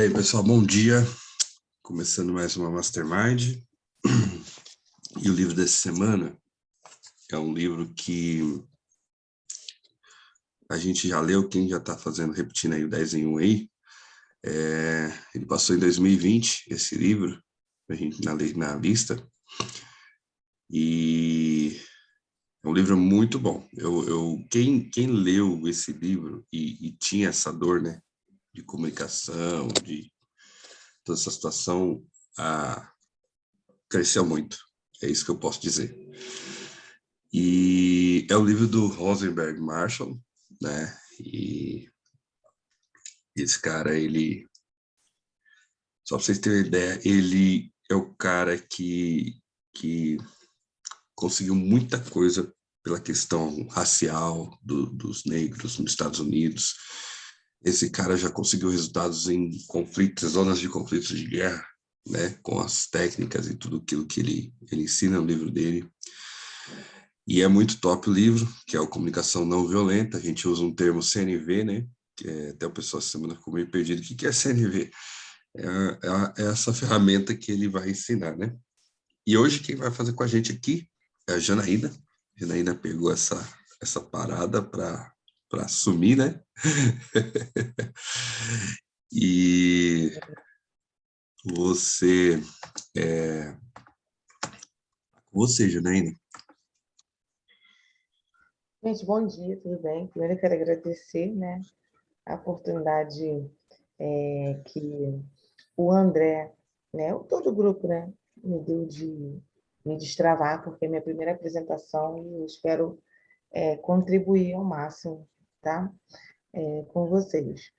E aí, pessoal, bom dia. Começando mais uma Mastermind. E o livro dessa semana é um livro que a gente já leu, quem já está fazendo, repetindo aí o 10 em 1 aí. Ele passou em 2020, esse livro, a gente na lista. E é um livro muito bom. Quem leu esse livro e tinha essa dor, né, de comunicação, de toda essa situação, cresceu muito. É isso que eu posso dizer. E é o livro do Rosenberg Marshall, né? E esse cara, só para vocês terem uma ideia, ele é o cara que conseguiu muita coisa pela questão racial dos negros nos Estados Unidos. Esse cara já conseguiu resultados em conflitos, zonas de conflitos de guerra, né? Com as técnicas e tudo aquilo que ele ensina no livro dele. E é muito top o livro, que é o Comunicação Não Violenta. A gente usa um termo CNV, né? Que até o pessoal essa semana ficou meio perdido. O que é CNV? É essa ferramenta que ele vai ensinar, né? E hoje quem vai fazer com a gente aqui é a Janaína. A Janaína pegou essa parada para assumir, né? E você, Janaína. Gente, bom dia, tudo bem? Primeiro eu quero agradecer, né, a oportunidade que o André, né, todo o grupo, né, me deu de me destravar, porque é minha primeira apresentação e eu espero contribuir ao máximo, tá? Com vocês.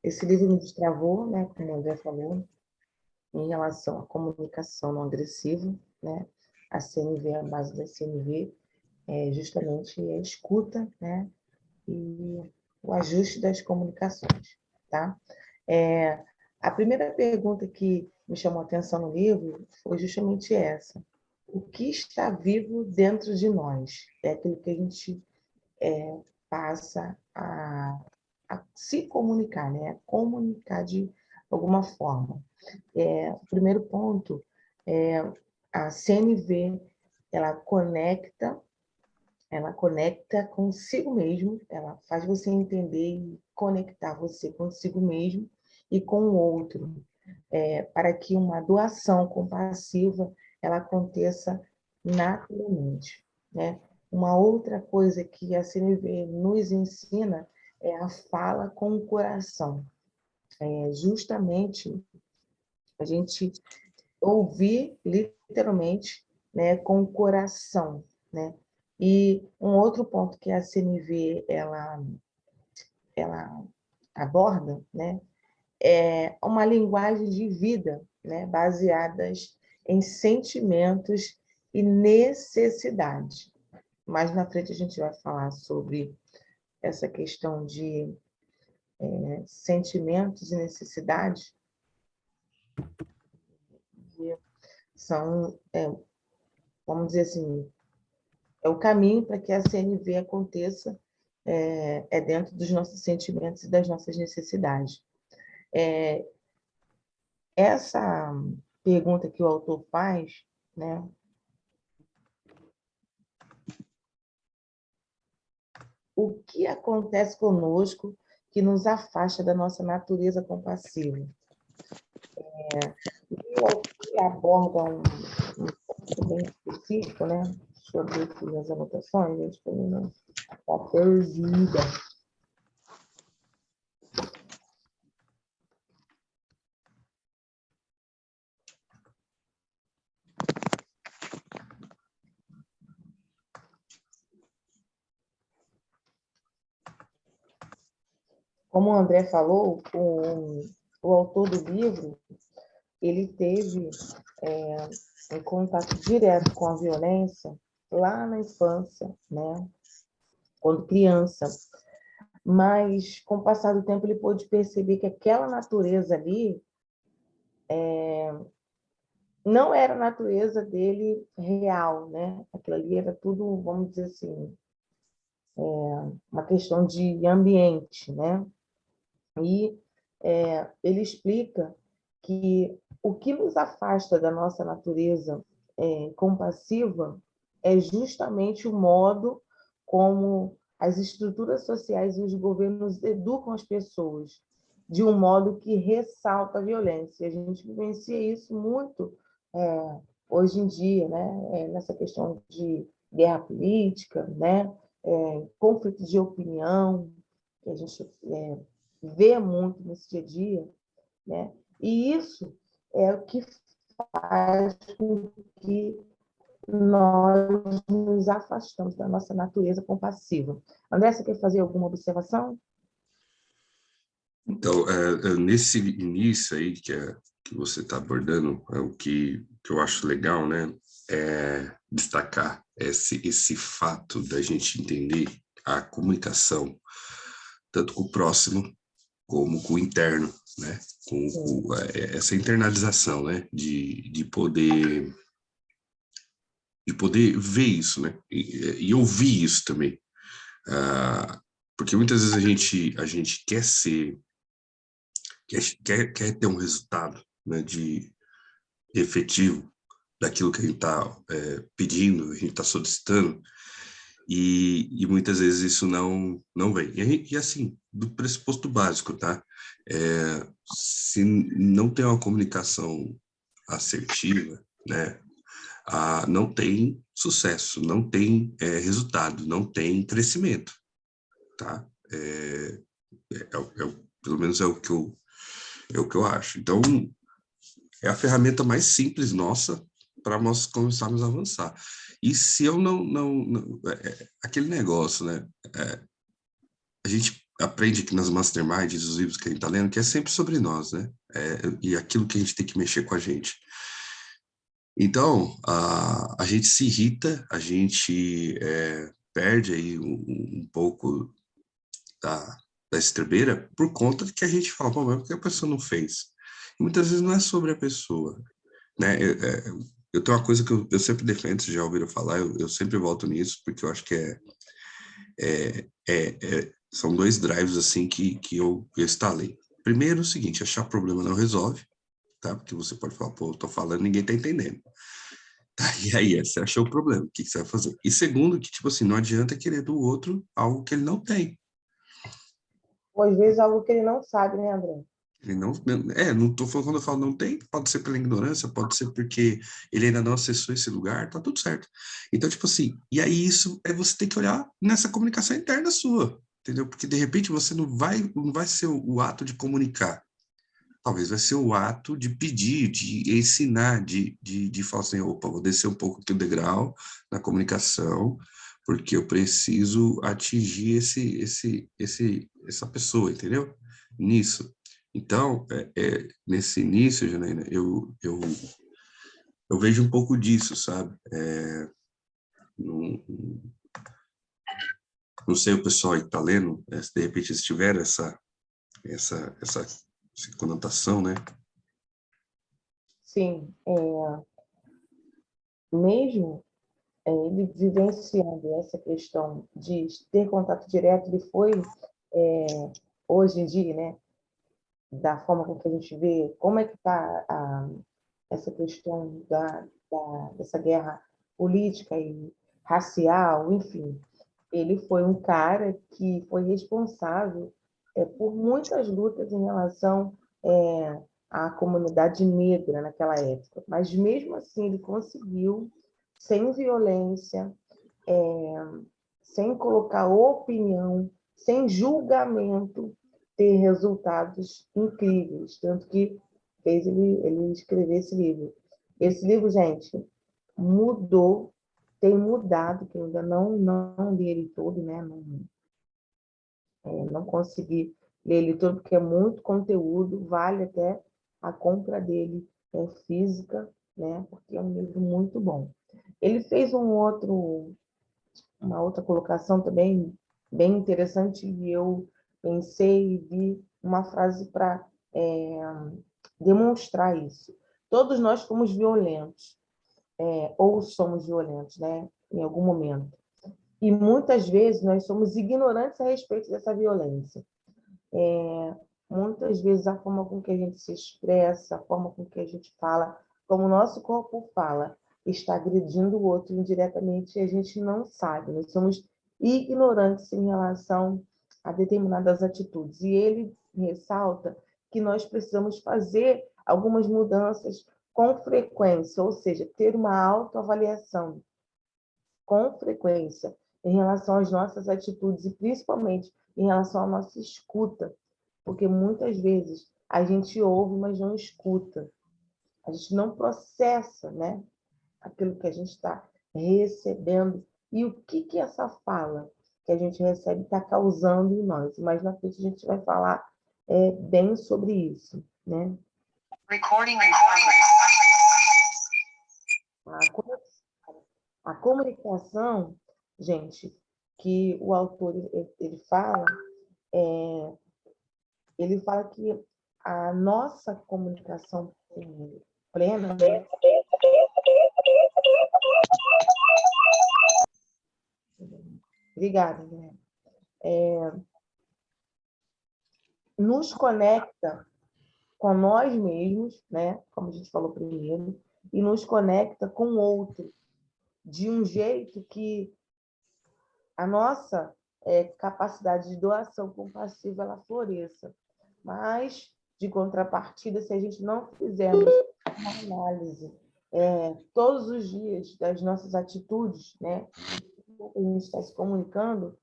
Esse livro me destravou, né, como o André falou, em relação à comunicação não agressiva, né? A CNV, a base da CNV, é justamente a escuta, né? E o ajuste das comunicações, tá? A primeira pergunta que me chamou a atenção no livro foi justamente essa. O que está vivo dentro de nós? É aquilo que a gente passa a se comunicar, né? A comunicar de alguma forma. O primeiro ponto é a CNV, ela conecta consigo mesmo, ela faz você entender e conectar você consigo mesmo e com o outro, para que uma doação compassiva ela aconteça naturalmente, né? Uma outra coisa que a CNV nos ensina é a fala com o coração. Justamente a gente ouvir literalmente, né, com o coração, né? E um outro ponto que a CNV ela aborda, né, é uma linguagem de vida, né, baseadas em sentimentos e necessidade. Mais na frente a gente vai falar sobre essa questão de sentimentos e necessidades, que são, vamos dizer assim, é o caminho para que a CNV aconteça dentro dos nossos sentimentos e das nossas necessidades. Essa pergunta que o autor faz, né? O que acontece conosco que nos afasta da nossa natureza compassiva? E o autor aborda um ponto bem específico, né? Deixa eu ver aqui as anotações, gente, para mim não está perdida. Como o André falou, o autor do livro, ele teve um contato direto com a violência lá na infância, né? Quando criança. Mas, com o passar do tempo, ele pôde perceber que aquela natureza ali não era a natureza dele real, né? Aquilo ali era tudo, vamos dizer assim, uma questão de ambiente, né? E ele explica que o que nos afasta da nossa natureza compassiva é justamente o modo como as estruturas sociais e os governos educam as pessoas, de um modo que ressalta a violência. A gente vivencia isso muito hoje em dia, né? Nessa questão de guerra política, né? Conflito de opinião, que a gente vê muito nesse dia a dia, né? E isso é o que faz com que nós nos afastamos da nossa natureza compassiva. André, você quer fazer alguma observação? Então, nesse início aí que você está abordando, o que eu acho legal, né, é destacar esse fato da gente entender a comunicação, tanto com o próximo como com o interno, né, essa internalização, né, de poder ver isso, né, e ouvir isso também. Porque muitas vezes a gente quer ter um resultado, né, de efetivo daquilo que a gente está pedindo, a gente está solicitando, e muitas vezes isso não vem. E assim, do pressuposto básico, tá? Se não tem uma comunicação assertiva, né, não tem sucesso, não tem resultado, não tem crescimento, tá? Pelo menos é o que eu acho. Então, é a ferramenta mais simples nossa para nós começarmos a avançar. E se eu aquele negócio, né? A gente aprende aqui nas masterminds, os livros que a gente está lendo, que é sempre sobre nós, né? E aquilo que a gente tem que mexer com a gente. Então, a gente se irrita, a gente perde aí um pouco da estrebeira por conta de que a gente fala, pô, mas por que a pessoa não fez? E muitas vezes não é sobre a pessoa, né? Eu tenho uma coisa que eu sempre defendo, vocês já ouviram falar, eu sempre volto nisso, porque eu acho que são dois drives assim que eu instalei. Primeiro, o seguinte, achar problema não resolve, tá? Porque você pode falar, pô, eu tô falando, ninguém tá entendendo. Tá, e aí, você achou o problema, o que você vai fazer? E segundo, que tipo assim, não adianta querer do outro algo que ele não tem. Ou às vezes algo que ele não sabe, né, André? Ele não tô falando, quando eu falo não tem, pode ser pela ignorância, pode ser porque ele ainda não acessou esse lugar, tá tudo certo. Então, tipo assim, e aí isso você tem que olhar nessa comunicação interna sua, entendeu? Porque de repente você não vai ser o ato de comunicar, talvez vai ser o ato de pedir, de ensinar, de falar assim, opa, vou descer um pouco aqui o degrau na comunicação, porque eu preciso atingir essa pessoa, entendeu? Nisso. Então, nesse início, Janaína, eu vejo um pouco disso, sabe? Não, não sei o pessoal aí que está lendo, se de repente eles tiveram essa conotação, né? Sim, mesmo ele vivenciando essa questão de ter contato direto, ele foi, hoje em dia, né, da forma com que a gente vê, como é que está essa questão dessa guerra política e racial, enfim. Ele foi um cara que foi responsável por muitas lutas em relação à comunidade negra naquela época. Mas, mesmo assim, ele conseguiu, sem violência, sem colocar opinião, sem julgamento, ter resultados incríveis. Tanto que fez ele escrever esse livro. Esse livro, gente, mudou, tem mudado, que eu ainda não li ele todo, né? Não consegui ler ele todo, porque é muito conteúdo, vale até a compra dele física, né? Porque é um livro muito bom. Ele fez uma outra colocação também bem interessante, e eu pensei e vi uma frase para demonstrar isso. Todos nós fomos violentos, ou somos violentos, né? Em algum momento. E muitas vezes nós somos ignorantes a respeito dessa violência. muitas vezes a forma com que a gente se expressa, a forma com que a gente fala, como o nosso corpo fala, está agredindo o outro indiretamente e a gente não sabe. Nós somos ignorantes em relação a determinadas atitudes. E ele ressalta que nós precisamos fazer algumas mudanças com frequência, ou seja, ter uma autoavaliação com frequência em relação às nossas atitudes e principalmente em relação à nossa escuta, porque muitas vezes a gente ouve, mas não escuta. A gente não processa, né, aquilo que a gente está recebendo e o que que essa fala que a gente recebe está causando em nós. Mais na frente a gente vai falar bem sobre isso, né? Recording in progress. A comunicação, gente, que o autor ele fala que a nossa comunicação plena, né? Obrigada, né? Nos conecta com nós mesmos, né? Como a gente falou primeiro, e nos conecta com o outro, de um jeito que a nossa capacidade de doação compassiva ela floresça. Mas, de contrapartida, se a gente não fizermos uma análise todos os dias das nossas atitudes, né? A gente está se comunicando,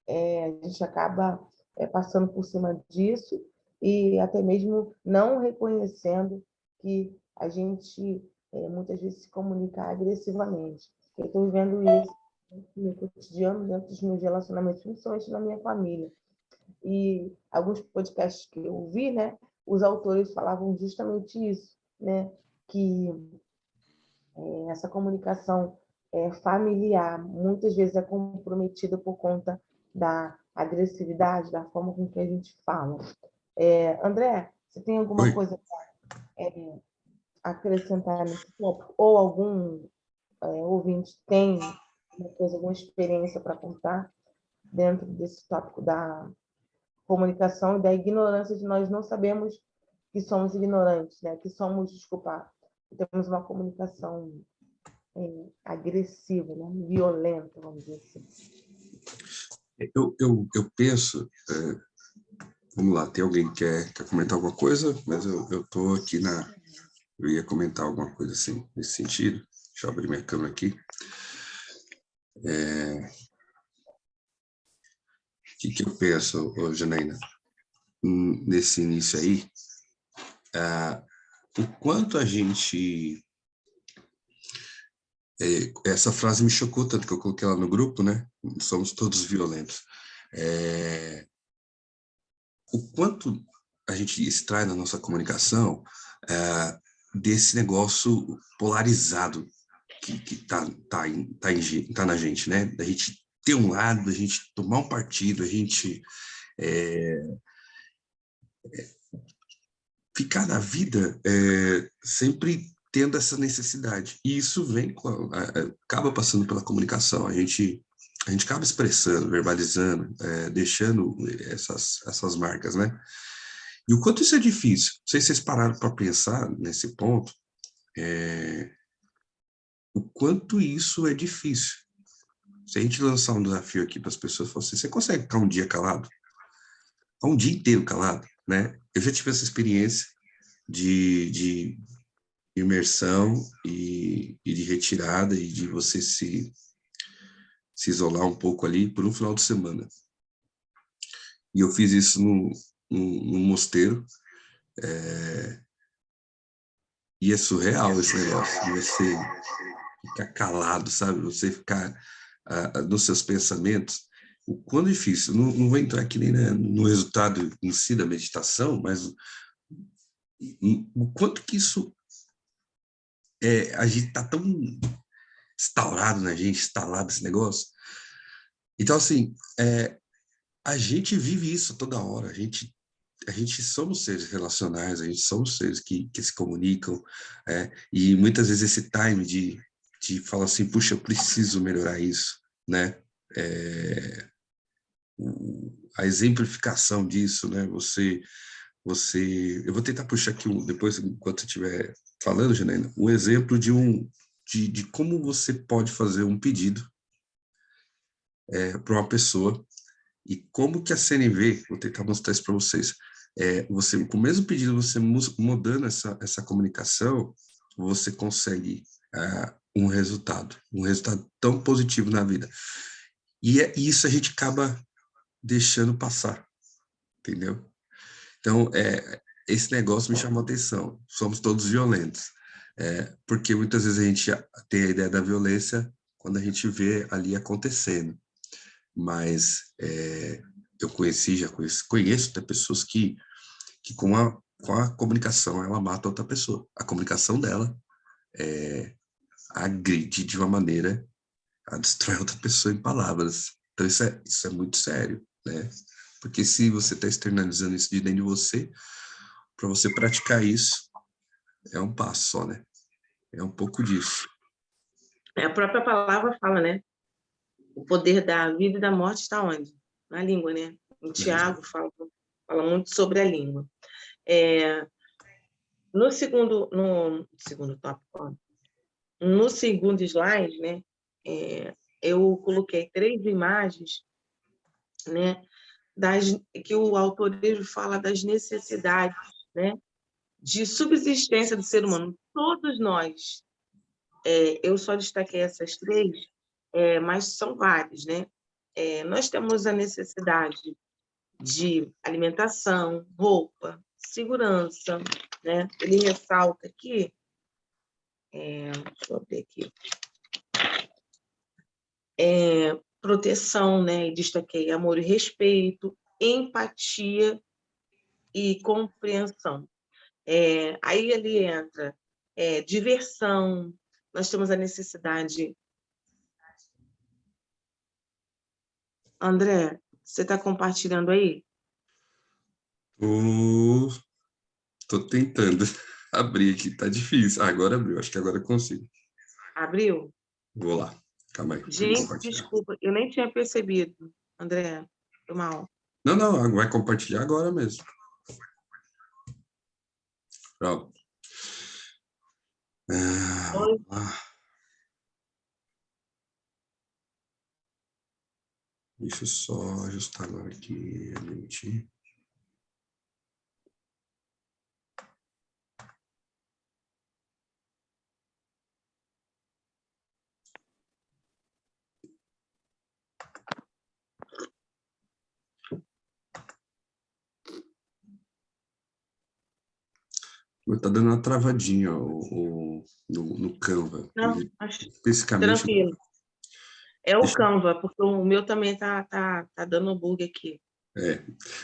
a gente acaba passando por cima disso e até mesmo não reconhecendo que a gente muitas vezes se comunica agressivamente. Eu estou vivendo isso no meu cotidiano, dentro dos meus relacionamentos, principalmente na minha família. E alguns podcasts que eu ouvi, né, os autores falavam justamente isso, né, que essa comunicação familiar muitas vezes é comprometida por conta da agressividade, da forma com que a gente fala. André, você tem alguma Oi. coisa para acrescentar nesse tópico? Ou algum ouvinte tem uma coisa, alguma experiência para contar dentro desse tópico da comunicação e da ignorância de nós não sabemos que somos ignorantes, né? Que somos, desculpa, temos uma comunicação agressiva, né? Violenta, vamos dizer assim. Eu penso, vamos lá, tem alguém que quer comentar alguma coisa? Mas eu tô aqui eu ia comentar alguma coisa assim, nesse sentido. Deixa eu abrir minha câmera aqui. O que eu penso, Janaína, nesse início aí, o quanto a gente... essa frase me chocou tanto que eu coloquei lá no grupo, né? Somos todos violentos. O quanto a gente extrai na nossa comunicação desse negócio polarizado que tá na gente, né? Da gente ter um lado, da gente tomar um partido, a gente ficar na vida sempre tendo essa necessidade. E isso vem acaba passando pela comunicação. A gente acaba expressando, verbalizando, deixando essas marcas, né? E o quanto isso é difícil. Não sei se vocês pararam para pensar nesse ponto, o quanto isso é difícil. Se a gente lançar um desafio aqui para as pessoas, falar assim, você consegue ficar um dia calado? Ficar um dia inteiro calado, né? Eu já tive essa experiência de imersão e de retirada e de você se isolar um pouco ali por um final de semana. E eu fiz isso num mosteiro, e é surreal esse negócio, de você ficar calado, sabe? Você ficar nos seus pensamentos. O quão difícil, não vou entrar aqui nem no resultado em si da meditação, mas o quanto que isso a gente está tão instaurado na gente, instalado esse negócio. Então, assim, a gente vive isso toda hora, a gente somos seres relacionais, a gente somos seres que se comunicam, e muitas vezes esse time de falar assim, puxa, eu preciso melhorar isso, né? A exemplificação disso, né? Você eu vou tentar puxar aqui, depois, enquanto você estiver falando, Janaína, um exemplo de como você pode fazer um pedido para uma pessoa e como que a CNV, vou tentar mostrar isso para vocês, você, com o mesmo pedido, você mudando essa comunicação, você consegue um resultado tão positivo na vida. E isso a gente acaba deixando passar, entendeu? Então, esse negócio me chamou a atenção. Somos todos violentos. Porque muitas vezes a gente tem a ideia da violência quando a gente vê ali acontecendo. Mas eu conheço até pessoas que com a comunicação ela mata outra pessoa. A comunicação dela agride de uma maneira a destrói outra pessoa em palavras. Então isso é muito sério, né? Porque se você está externalizando isso de dentro de você, para você praticar isso, é um passo só, né? É um pouco disso. A própria palavra fala, né? O poder da vida e da morte está onde? Na língua, né? Em Tiago fala muito sobre a língua. No segundo tópico, no segundo slide, né? Eu coloquei 3 imagens, né? Que o autorismo fala das necessidades, né? De subsistência do ser humano. Todos nós, eu só destaquei essas 3, mas são várias, né? Nós temos a necessidade de alimentação, roupa, segurança, né? Ele ressalta aqui, deixa eu abrir aqui, proteção, né? E destaquei amor e respeito, empatia e compreensão. Aí ele entra diversão, nós temos a necessidade... André, você está compartilhando aí? Tô tentando abrir aqui, tá difícil. Agora abriu, acho que agora eu consigo. Abriu? Vou lá, calma aí, vou Gente, compartilhar. desculpa, eu nem tinha percebido, André, foi mal. Não, vai compartilhar agora mesmo. Pronto. Deixa eu só ajustar agora aqui, admitir. Tá dando uma travadinha no Canva. Não, acho Especificamente. tranquilo. É o Canva, porque o meu também tá dando bug aqui.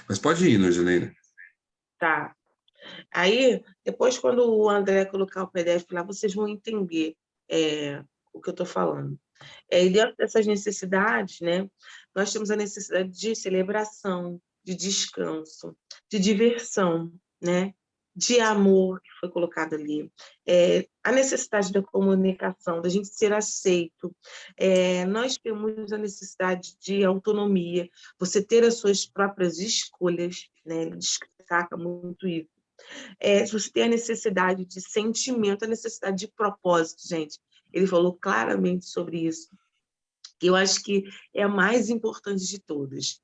Mas pode ir, Janaína. Tá. Aí, depois, quando o André colocar o PDF lá, vocês vão entender o que eu estou falando. E dentro dessas necessidades, né, nós temos a necessidade de celebração, de descanso, de diversão, né, de amor, que foi colocado ali, a necessidade da comunicação, da gente ser aceito. Nós temos a necessidade de autonomia, você ter as suas próprias escolhas, né, ele destaca muito isso. Você tem a necessidade de sentimento, a necessidade de propósito, gente. Ele falou claramente sobre isso. Eu acho que é a mais importante de todas.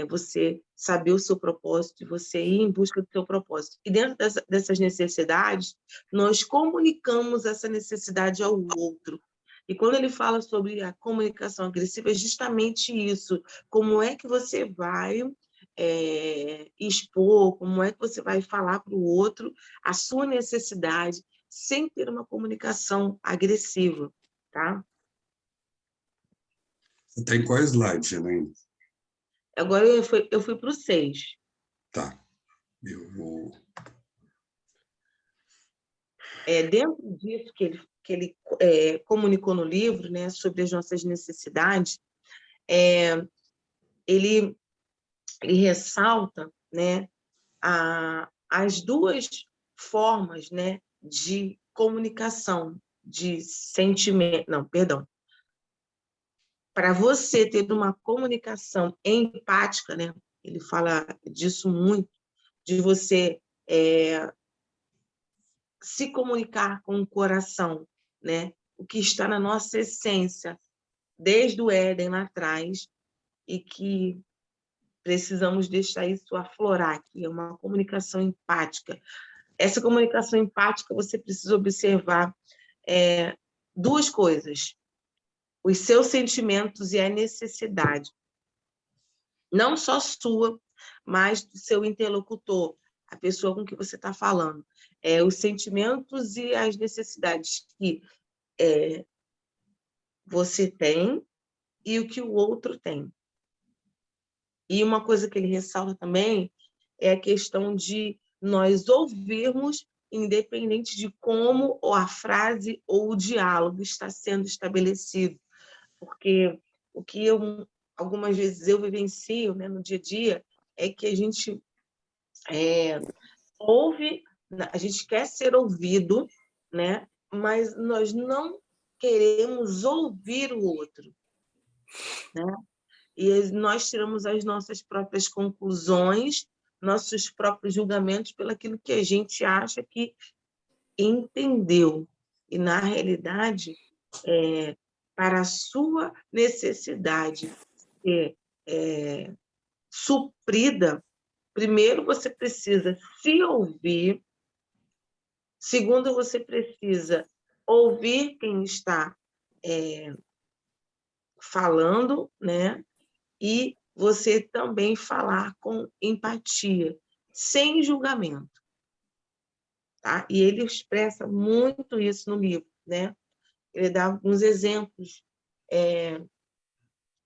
Você saber o seu propósito e você ir em busca do seu propósito. E dentro dessas necessidades, nós comunicamos essa necessidade ao outro. E quando ele fala sobre a comunicação agressiva, é justamente isso. Como é que você vai expor, como é que você vai falar para o outro a sua necessidade sem ter uma comunicação agressiva, tá? Você está em qual slide, Janaína? Agora eu fui para o 6. Tá. Eu vou... Dentro disso que ele comunicou no livro, né, sobre as nossas necessidades, ele ressalta, né, as 2 formas, né, de comunicação, de sentimento... Não, perdão. Para você ter uma comunicação empática, né, ele fala disso muito, de você se comunicar com o coração, né? O que está na nossa essência, desde o Éden lá atrás, e que precisamos deixar isso aflorar, que é uma comunicação empática. Essa comunicação empática, você precisa observar duas coisas: os seus sentimentos e a necessidade, não só sua, mas do seu interlocutor, a pessoa com que você está falando. Os sentimentos e as necessidades que você tem e o que o outro tem. E uma coisa que ele ressalta também é a questão de nós ouvirmos, independente de como ou a frase ou o diálogo está sendo estabelecido. Porque o que algumas vezes eu vivencio, né, no dia a dia, é que a gente ouve, a gente quer ser ouvido, né, mas nós não queremos ouvir o outro, né? E nós tiramos as nossas próprias conclusões, nossos próprios julgamentos pelaquilo que a gente acha que entendeu. E, na realidade, para a sua necessidade ser suprida, primeiro você precisa se ouvir, segundo, você precisa ouvir quem está falando, né? E você também falar com empatia, sem julgamento, tá? E ele expressa muito isso no livro, né? Ele dá alguns exemplos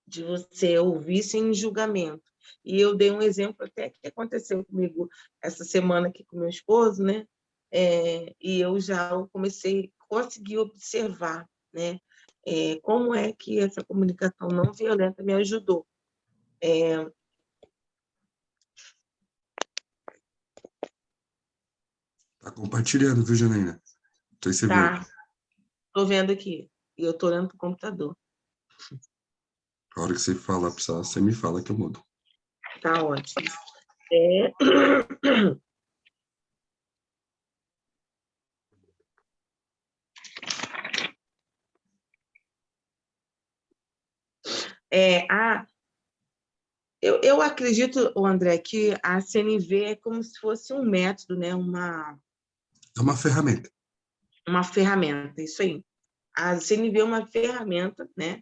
de você ouvir sem julgamento. E eu dei um exemplo até que aconteceu comigo essa semana aqui com meu esposo, né? E eu já consegui observar, né? Como é que essa comunicação não violenta me ajudou. Tá compartilhando, viu, Janaína? Então você viu. Tá, tô vendo aqui. E eu tô olhando pro computador. A hora que você falar, você me fala que eu mudo. Tá ótimo. Eu acredito, André, que a CNV é como se fosse um método, né? É uma ferramenta. Uma ferramenta, isso aí. A CNV é uma ferramenta, né?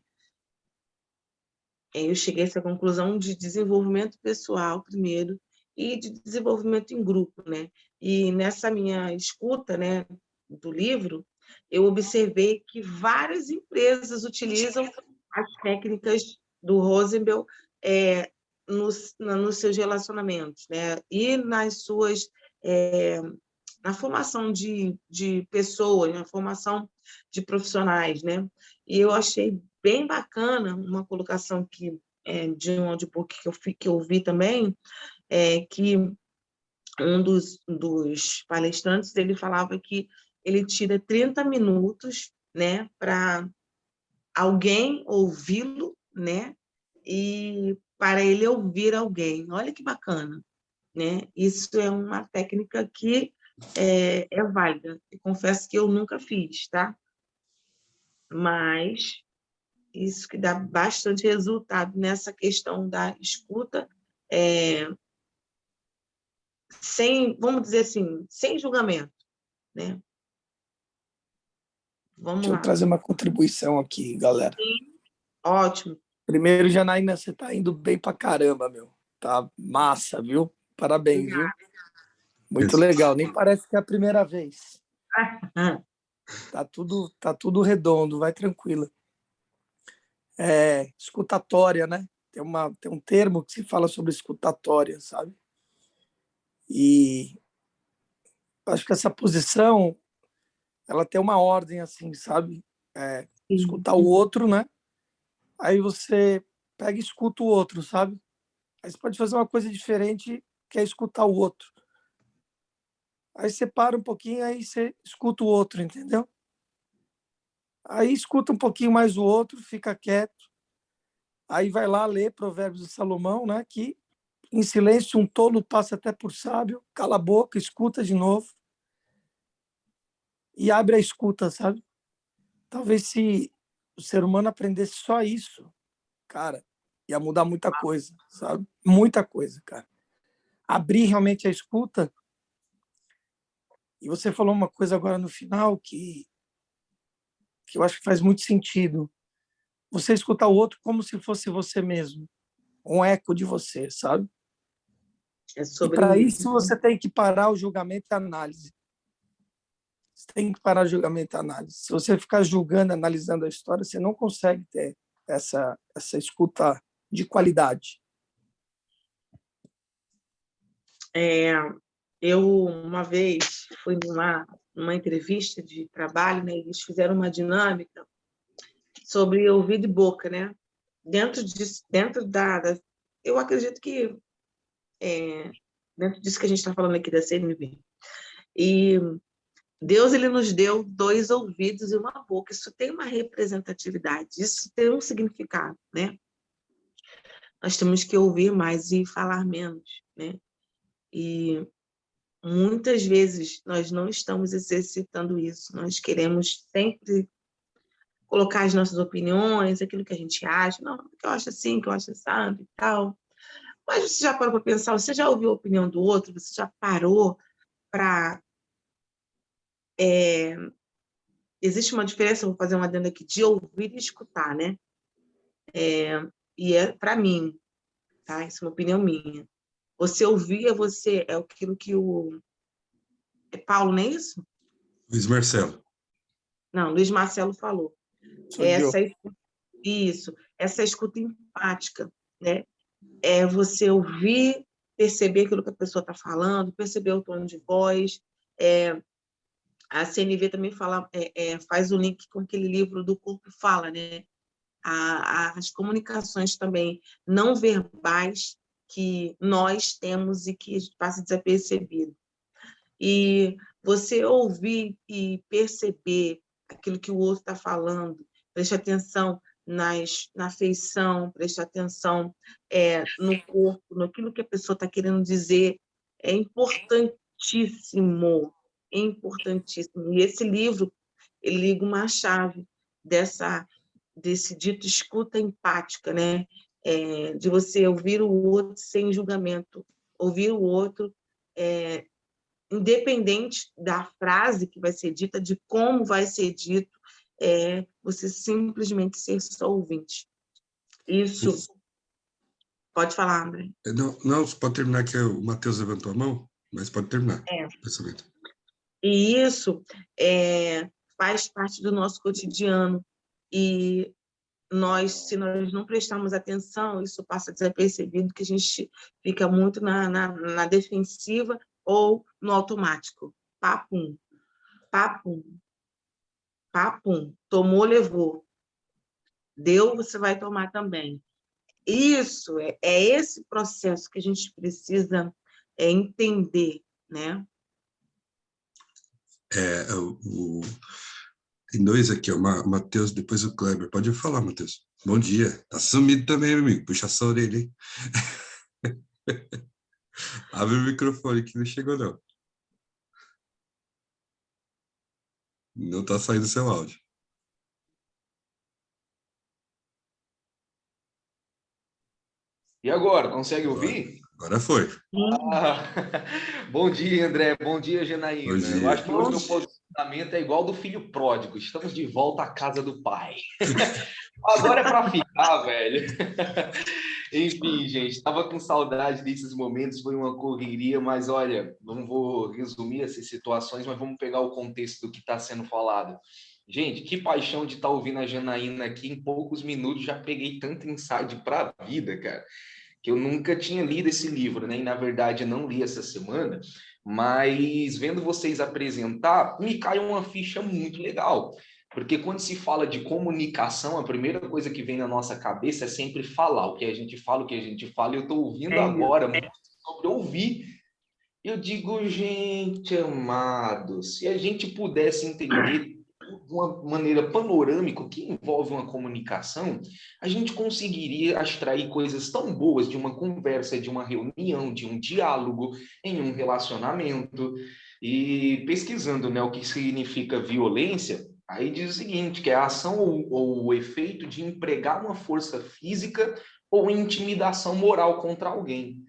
Eu cheguei a essa conclusão de desenvolvimento pessoal primeiro e de desenvolvimento em grupo, né? E nessa minha escuta, né, do livro, eu observei que várias empresas utilizam as técnicas do Rosenberg nos seus relacionamentos, né? E na formação de pessoas, na formação de profissionais, né? E eu achei bem bacana uma colocação de um audiobook que eu vi também, que um dos palestrantes ele falava que ele tira 30 minutos, né, para alguém ouvi-lo, né, e para ele ouvir alguém. Olha que bacana, né? Isso é uma técnica que é válida. Eu confesso que eu nunca fiz, tá? Mas isso que dá bastante resultado nessa questão da escuta, vamos dizer assim, sem julgamento, né? Vamos Deixa eu lá. trazer uma contribuição aqui, galera. Sim, ótimo. Primeiro, Janaína, você tá indo bem pra caramba, meu. Tá massa, viu? Parabéns, viu? Muito Isso. legal. Nem parece que é a primeira vez. Tá tudo redondo, vai tranquila. Escutatória, né? Tem um termo que se fala sobre escutatória, sabe? E acho que essa posição, ela tem uma ordem assim, sabe? Escutar o outro, né? Aí você pega e escuta o outro, sabe? Aí você pode fazer uma coisa diferente, que é escutar o outro. Aí você para um pouquinho, aí você escuta o outro, entendeu? Aí escuta um pouquinho mais o outro, fica quieto. Aí vai lá ler Provérbios de Salomão, né? Que Em silêncio, um tolo passa até por sábio, cala a boca, escuta de novo e abre a escuta, sabe? Talvez se o ser humano aprendesse só isso, cara, ia mudar muita coisa, sabe? Muita coisa, cara. Abrir realmente a escuta. E você falou uma coisa agora no final que eu acho que faz muito sentido. Você escutar o outro como se fosse você mesmo, um eco de você, sabe? É E sobre para isso. isso você tem que parar o julgamento e a análise. Você tem que parar o julgamento e a análise. Se você ficar julgando, analisando a história, você não consegue ter essa escuta de qualidade. Eu, uma vez, fui numa entrevista de trabalho, né? Eles fizeram uma dinâmica sobre ouvido e boca, né? Dentro disso, eu acredito que dentro disso que a gente está falando aqui da CNV. E Deus, ele nos deu 2 ouvidos e uma boca. Isso tem uma representatividade, isso tem um significado, né? Nós temos que ouvir mais e falar menos, né? E muitas vezes nós não estamos exercitando isso. Nós queremos sempre colocar as nossas opiniões, aquilo que a gente acha. Não, que eu acho assim, que eu acho assim, e tal. Mas você já parou para pensar? Você já ouviu a opinião do outro? Você já parou para... Existe uma diferença, vou fazer uma adendo aqui, de ouvir e escutar, né? E para mim, tá? Isso é uma opinião minha. Você ouvir é aquilo que o... É Paulo, não é isso? Luiz Marcelo. Não, Luiz Marcelo falou. Essa Isso, essa escuta empática, né? É você ouvir, perceber aquilo que a pessoa está falando, perceber o tom de voz. A CNV também faz o link com aquele livro do Corpo Fala, né? As comunicações também não verbais que nós temos e que passa desapercebido. E você ouvir e perceber aquilo que o outro está falando, preste atenção na feição, preste atenção no corpo, naquilo que a pessoa está querendo dizer, é importantíssimo, é importantíssimo. E esse livro, ele liga uma chave desse dito escuta empática, né? De você ouvir o outro sem julgamento, ouvir o outro independente da frase que vai ser dita, de como vai ser dito, você simplesmente ser só ouvinte. Isso. Pode falar, André. Não, você pode terminar, que o Matheus levantou a mão, mas pode terminar o pensamento. E isso faz parte do nosso cotidiano. E se nós não prestarmos atenção, isso passa desapercebido, que a gente fica muito na defensiva ou no automático. Papum, papum, papum. Tomou, levou. Deu, você vai tomar também. Isso, é esse processo que a gente precisa entender, né? Tem 2 aqui, o Matheus, depois o Kleber. Pode falar, Matheus. Bom dia. Tá sumido também, meu amigo. Puxa essa orelha, hein? Abre o microfone que não chegou, não. Não tá saindo seu áudio. E agora, consegue ouvir? Agora foi. Ah, bom dia, André. Bom dia, Bom Janaína. Eu dia. acho que hoje meu posicionamento é igual do filho pródigo. Estamos de volta à casa do pai. Agora é para ficar, velho. Enfim, gente, estava com saudade desses momentos, foi uma correria, mas olha, não vou resumir essas situações, mas vamos pegar o contexto do que está sendo falado. Gente, que paixão de estar ouvindo a Janaína aqui. Em poucos minutos já peguei tanto insight para a vida, cara, que eu nunca tinha lido esse livro, né? E, na verdade, eu não li essa semana, mas vendo vocês apresentar, me caiu uma ficha muito legal. Porque quando se fala de comunicação, a primeira coisa que vem na nossa cabeça é sempre falar. O que a gente fala, o que a gente fala. E eu estou ouvindo agora muito sobre ouvir. Eu digo, gente amado, se a gente pudesse entender de uma maneira panorâmica, que envolve uma comunicação, a gente conseguiria extrair coisas tão boas de uma conversa, de uma reunião, de um diálogo, em um relacionamento. E pesquisando, né, o que significa violência, aí diz o seguinte, que é a ação ou o efeito de empregar uma força física ou intimidação moral contra alguém.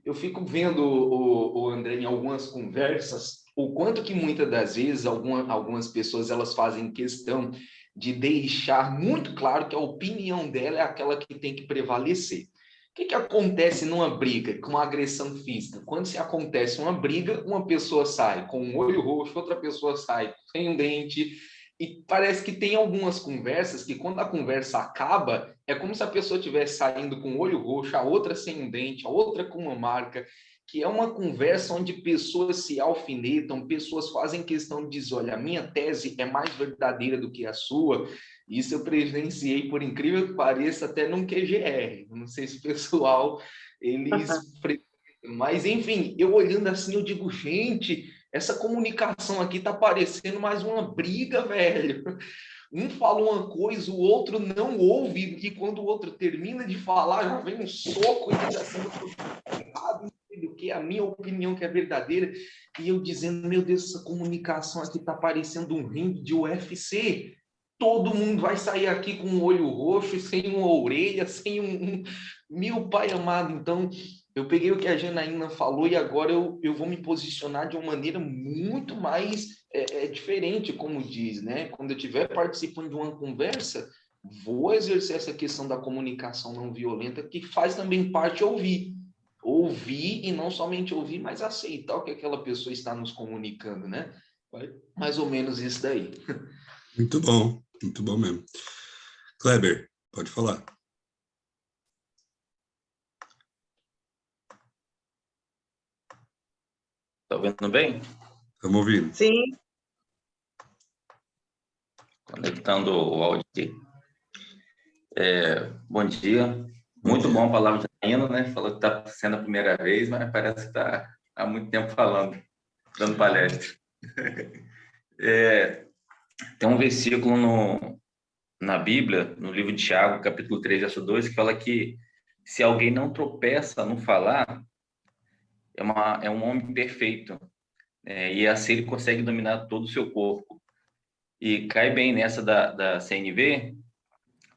Eu fico vendo o André em algumas conversas, o quanto que muitas das vezes algumas pessoas elas fazem questão de deixar muito claro que a opinião dela é aquela que tem que prevalecer. O que acontece numa briga, com uma agressão física? Quando se acontece uma briga, uma pessoa sai com um olho roxo, outra pessoa sai sem um dente, e parece que tem algumas conversas que, quando a conversa acaba, é como se a pessoa estivesse saindo com o olho roxo, a outra sem um dente, a outra com uma marca, que é uma conversa onde pessoas se alfinetam, pessoas fazem questão de dizer, olha, a minha tese é mais verdadeira do que a sua. Isso eu presenciei, por incrível que pareça, até num QGR. Não sei se o pessoal, eles... Mas, enfim, eu olhando assim, eu digo, gente... Essa comunicação aqui tá parecendo mais uma briga, velho. Um fala uma coisa, o outro não ouve, e quando o outro termina de falar, já vem um soco e diz assim, errado, o que é a minha opinião que é verdadeira. E eu dizendo, meu Deus, essa comunicação aqui tá parecendo um ringue de UFC. Todo mundo vai sair aqui com um olho roxo, sem uma orelha, sem Meu pai amado, então... Eu peguei o que a Janaína falou e agora eu vou me posicionar de uma maneira muito mais diferente, como diz, né? Quando eu estiver participando de uma conversa, vou exercer essa questão da comunicação não violenta, que faz também parte ouvir. Ouvir e não somente ouvir, mas aceitar o que aquela pessoa está nos comunicando, né? Mais ou menos isso daí. Muito bom mesmo. Kleber, pode falar. Tá ouvindo bem? Estamos ouvindo. Sim. Conectando o áudio aqui. Bom dia. Muito dia. bom a palavra de Janaína, né? Falou que está sendo a primeira vez, mas parece que está há muito tempo falando, dando palestra. Tem um versículo na Bíblia, no livro de Tiago, capítulo 3, verso 2, que fala que se alguém não tropeça no falar, é um homem perfeito. E assim ele consegue dominar todo o seu corpo. E cai bem nessa da CNV,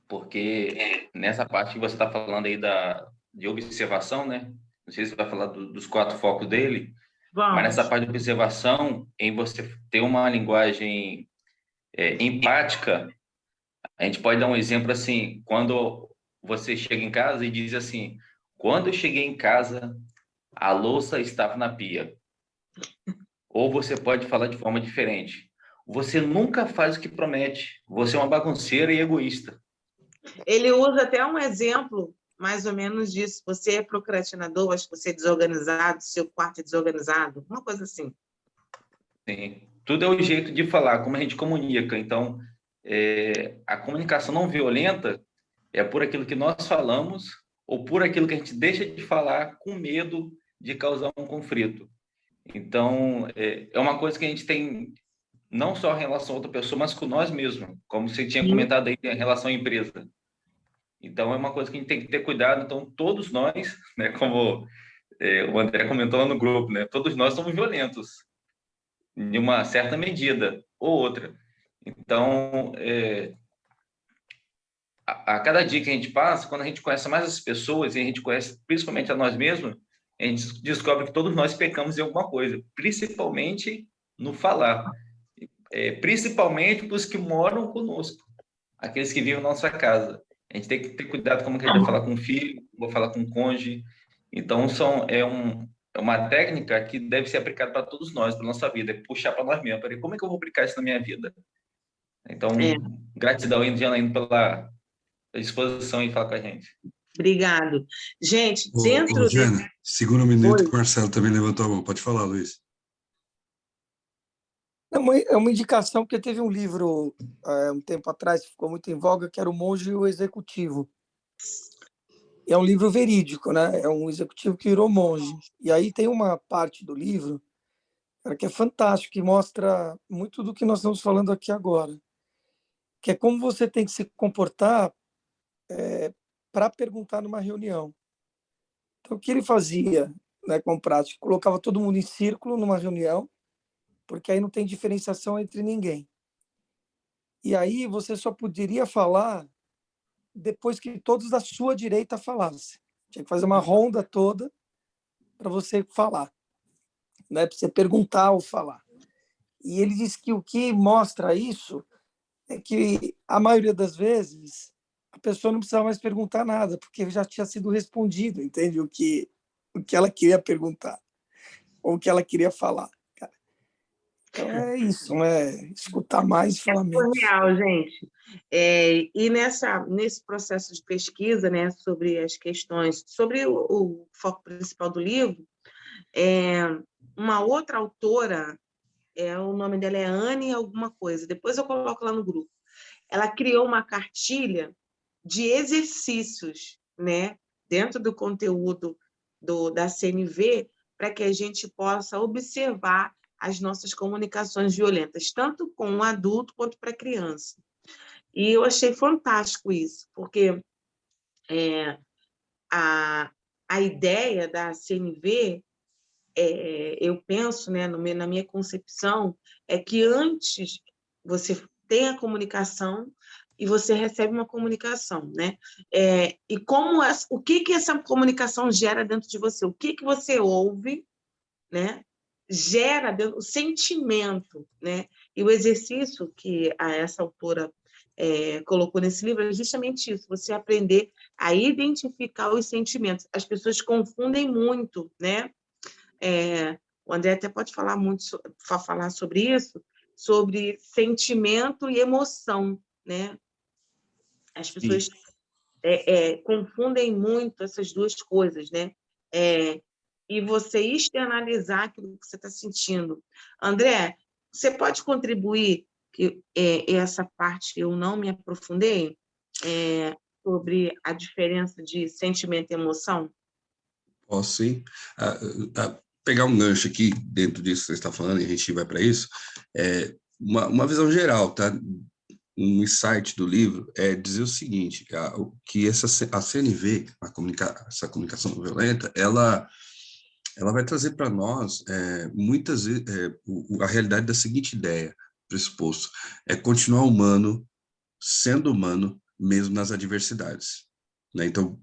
porque nessa parte que você está falando aí de observação, né? Não sei se você vai falar dos 4 focos dele, Vamos. mas nessa parte de observação, em você ter uma linguagem empática, a gente pode dar um exemplo assim, quando você chega em casa e diz assim, quando eu cheguei em casa, a louça estava na pia. Ou você pode falar de forma diferente. Você nunca faz o que promete. Você é uma bagunceira e egoísta. Ele usa até um exemplo, mais ou menos disso. Você é procrastinador, acho que você é desorganizado, seu quarto é desorganizado, uma coisa assim. Sim. Tudo é o jeito de falar, como a gente comunica. Então, a comunicação não violenta é por aquilo que nós falamos ou por aquilo que a gente deixa de falar com medo de causar um conflito. Então, é uma coisa que a gente tem não só em relação a outra pessoa, mas com nós mesmos, como você tinha comentado aí em relação à empresa. Então, é uma coisa que a gente tem que ter cuidado. Então, todos nós, né, como o André comentou lá no grupo, né, todos nós somos violentos, de uma certa medida ou outra. Então, a cada dia que a gente passa, quando a gente conhece mais as pessoas e a gente conhece principalmente a nós mesmos, a gente descobre que todos nós pecamos em alguma coisa, principalmente no falar. Principalmente para os que moram conosco, aqueles que vivem na nossa casa. A gente tem que ter cuidado como que a gente vai falar com o filho, vou falar com o cônjuge. Então, é uma técnica que deve ser aplicada para todos nós, para nossa vida, é puxar para nós mesmos. Como é que eu vou aplicar isso na minha vida? Então, gratidão, Janaína, pela disposição em falar com a gente. Obrigado. Gente, dentro... Jana, segura um minuto que o Marcelo também levantou a mão. Pode falar, Luiz. É uma indicação, porque teve um livro, um tempo atrás, que ficou muito em voga, que era O Monge e o Executivo. É um livro verídico, né? É um executivo que virou monge. E aí tem uma parte do livro, cara, que é fantástico, que mostra muito do que nós estamos falando aqui agora. que é como você tem que se comportar para perguntar numa reunião. Então, o que ele fazia, né, com prática? Colocava todo mundo em círculo numa reunião, porque aí não tem diferenciação entre ninguém. E aí você só poderia falar depois que todos da sua direita falassem. Tinha que fazer uma ronda toda para você falar, né, para você perguntar ou falar. E ele disse que o que mostra isso é que, a maioria das vezes, a pessoa não precisava mais perguntar nada, porque já tinha sido respondido, entende? O que ela queria perguntar, ou o que ela queria falar. Cara. Então é isso, né? Escutar mais e falar menos. Real, gente. E nesse processo de pesquisa, né, sobre as questões, sobre o foco principal do livro, uma outra autora, o nome dela é Anne alguma coisa, depois eu coloco lá no grupo. Ela criou uma cartilha de exercícios, né, dentro do conteúdo da CNV, para que a gente possa observar as nossas comunicações violentas, tanto com o adulto quanto para a criança. E eu achei fantástico isso, porque a ideia da CNV, eu penso, né, na minha concepção, é que antes você tem a comunicação e você recebe uma comunicação, né? E o que essa comunicação gera dentro de você? O que você ouve, né? Gera o sentimento, né? E o exercício que essa autora colocou nesse livro é justamente isso, você aprender a identificar os sentimentos. As pessoas confundem muito, né? O André até pode falar falar sobre isso, sobre sentimento e emoção, né? As pessoas confundem muito essas duas coisas, né? E você externalizar aquilo que você está sentindo. André, você pode contribuir, que essa parte eu não me aprofundei, sobre a diferença de sentimento e emoção? Posso sim. Pegar um gancho aqui dentro disso que você está falando, e a gente vai para isso, uma visão geral, tá? Um insight do livro é dizer o seguinte, que a CNV, essa comunicação não violenta, ela vai trazer para nós, muitas vezes, a realidade da seguinte ideia, pressuposto, é continuar humano, sendo humano, mesmo nas adversidades, né? Então,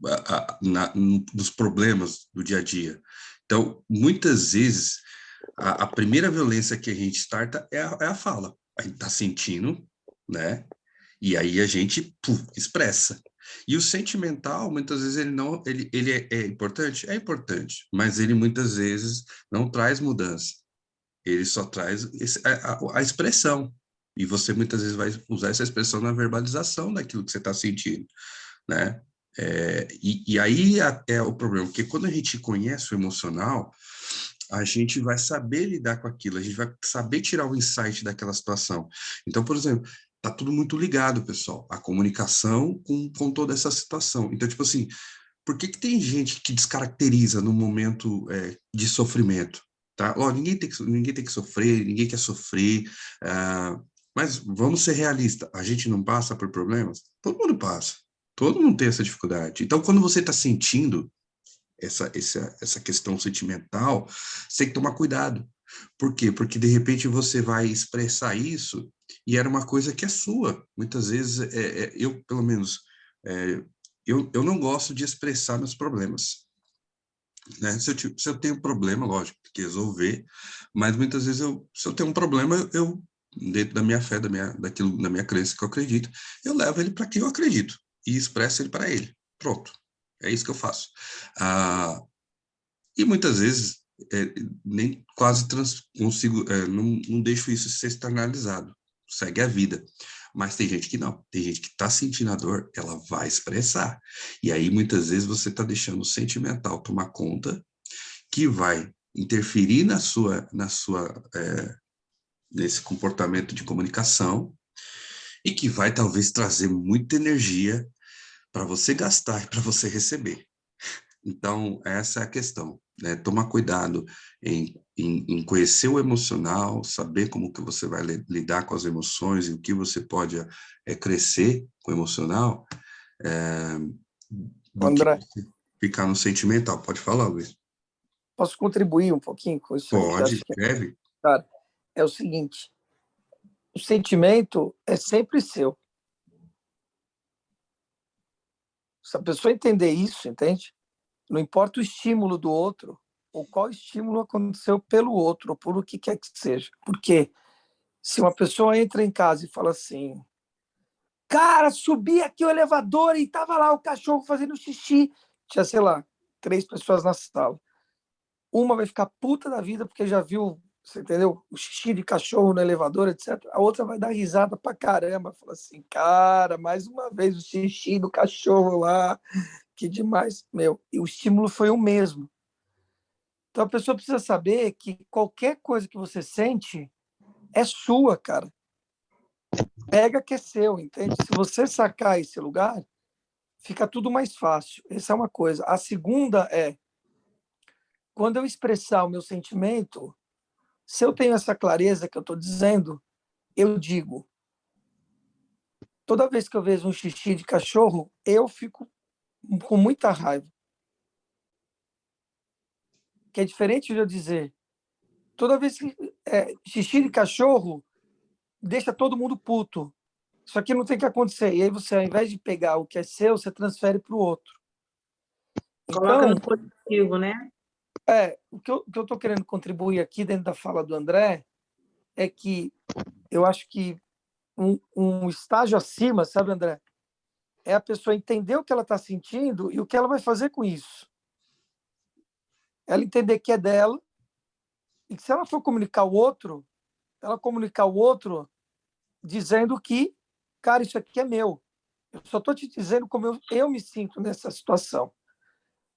nos problemas do dia a dia. Então, muitas vezes, a primeira violência que a gente starta é a fala. A gente está sentindo, né? E aí a gente expressa. E o sentimental, muitas vezes, ele é importante? É importante, mas ele muitas vezes não traz mudança. Ele só traz a expressão. E você muitas vezes vai usar essa expressão na verbalização daquilo que você está sentindo, né? E aí é o problema, porque quando a gente conhece o emocional, a gente vai saber lidar com aquilo, a gente vai saber tirar o insight daquela situação. Então, por exemplo, tá tudo muito ligado, pessoal, a comunicação com toda essa situação. Então, tipo assim, por que tem gente que descaracteriza no momento de sofrimento? Tá? Ninguém tem que sofrer, ninguém quer sofrer, mas vamos ser realistas, a gente não passa por problemas? Todo mundo passa, todo mundo tem essa dificuldade. Então, quando você está sentindo essa questão sentimental, você tem que tomar cuidado. Por quê? Porque, de repente, você vai expressar isso e era uma coisa que é sua. Muitas vezes, eu, pelo menos, eu não gosto de expressar meus problemas. Né? Se eu tenho um problema, lógico, tem que resolver, mas muitas vezes, se eu tenho um problema, eu dentro da minha fé, da minha crença que eu acredito, eu levo ele para quem eu acredito e expresso ele para ele. Pronto. É isso que eu faço. E muitas vezes nem quase consigo, não deixo isso ser externalizado. Segue a vida. Mas tem gente que não. Tem gente que está sentindo a dor, ela vai expressar. E aí muitas vezes você está deixando o sentimental tomar conta, que vai interferir nesse comportamento de comunicação e que vai talvez trazer muita energia para você gastar e para você receber. Então, essa é a questão, né? Tomar cuidado em em conhecer o emocional, saber como que você vai lidar com as emoções e o que você pode crescer com o emocional, do que André, ficar no sentimental. Pode falar, Luiz. posso contribuir um pouquinho com isso aí? Que eu Pode, acho que, deve. cara, é o seguinte: o sentimento é sempre seu. Se a pessoa entender isso, entende? Não importa o estímulo do outro, ou qual estímulo aconteceu pelo outro, ou por o que quer que seja. Porque se uma pessoa entra em casa e fala assim, cara, subi aqui o elevador e tava lá o cachorro fazendo xixi, tinha, sei lá, 3 pessoas na sala. Uma vai ficar puta da vida porque já viu, você entendeu? O xixi de cachorro no elevador, etc. A outra vai dar risada pra caramba, fala assim, cara, mais uma vez o xixi do cachorro lá, que demais. Meu, e o estímulo foi o mesmo. Então a pessoa precisa saber que qualquer coisa que você sente é sua, cara. Pega que é seu, entende? Se você sacar esse lugar, fica tudo mais fácil. Essa é uma coisa. A segunda é, quando eu expressar o meu sentimento, se eu tenho essa clareza que eu estou dizendo, eu digo. Toda vez que eu vejo um xixi de cachorro, eu fico com muita raiva. Que é diferente de eu dizer, toda vez que xixi de cachorro deixa todo mundo puto. Isso aqui não tem que acontecer. E aí você, ao invés de pegar o que é seu, você transfere para o outro. Coloca Então, no positivo, né? o que eu estou querendo contribuir aqui dentro da fala do André é que eu acho que um estágio acima, sabe, André? É a pessoa entender o que ela está sentindo e o que ela vai fazer com isso. Ela entender que é dela e que se ela for comunicar o outro, ela comunicar o outro dizendo que, cara, isso aqui é meu. Eu só estou te dizendo como eu me sinto nessa situação.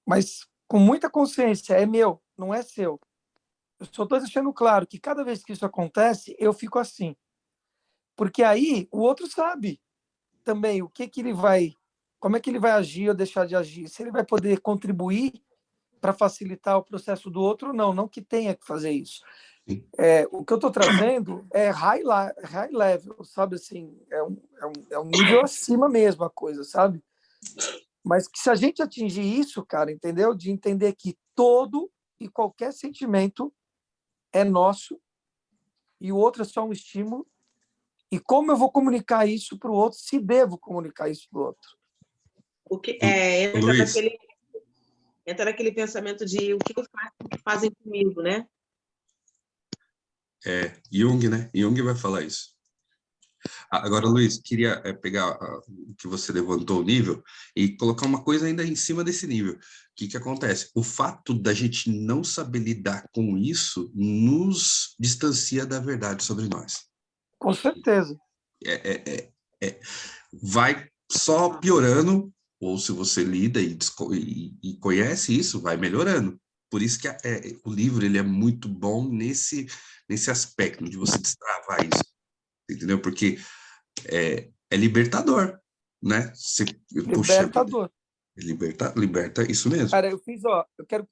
Mas com muita consciência, é meu, não é seu. Eu só estou deixando claro que cada vez que isso acontece, eu fico assim. Porque aí o outro sabe também o que ele vai, como é que ele vai agir ou deixar de agir, se ele vai poder contribuir para facilitar o processo do outro ou não, não que tenha que fazer isso. O que eu estou trazendo é high level, sabe assim, é um nível acima mesmo a coisa, sabe? Mas que se a gente atingir isso, cara, entendeu? De entender que todo e qualquer sentimento é nosso e o outro é só um estímulo, e como eu vou comunicar isso para o outro, se devo comunicar isso para o outro. O que Luiz, entra naquele pensamento de o que eu faço, o que fazem comigo, né? Jung, né? Jung vai falar isso. Agora, Luiz, queria pegar o que você levantou o nível e colocar uma coisa ainda em cima desse nível. O que acontece? O fato da gente não saber lidar com isso nos distancia da verdade sobre nós. Com certeza. Vai só piorando, ou se você lida e conhece isso, vai melhorando. Por isso que o livro ele é muito bom nesse aspecto, de você destravar isso, entendeu? Porque é libertador, né? Você, puxa, Libertador. liberta isso mesmo. Cara, eu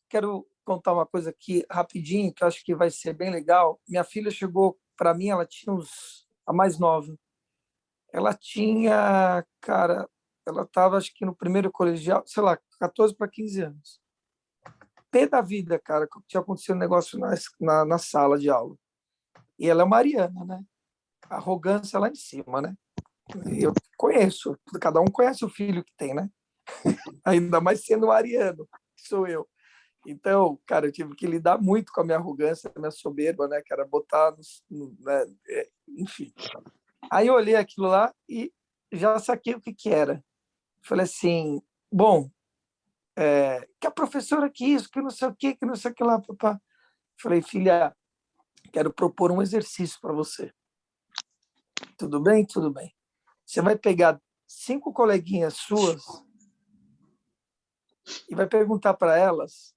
quero contar uma coisa aqui rapidinho, que eu acho que vai ser bem legal. Minha filha chegou para mim, ela tinha a mais nova. Ela tinha, cara, ela estava acho que no primeiro colegial, sei lá, 14 para 15 anos. Pé da vida, cara, que tinha acontecido um negócio na sala de aula. E ela é mariana, né? Arrogância lá em cima, né? Eu conheço, cada um conhece o filho que tem, né? Ainda mais sendo ariano, que sou eu. Então, cara, eu tive que lidar muito com a minha arrogância, a minha soberba, né? Que era botar, né? Enfim. Aí eu olhei aquilo lá e já saquei o que era. Falei assim, bom, que a professora quis, que não sei o que não sei o que lá, papá. Falei, filha, quero propor um exercício para você. Tudo bem? Tudo bem. Você vai pegar 5 coleguinhas suas e vai perguntar para elas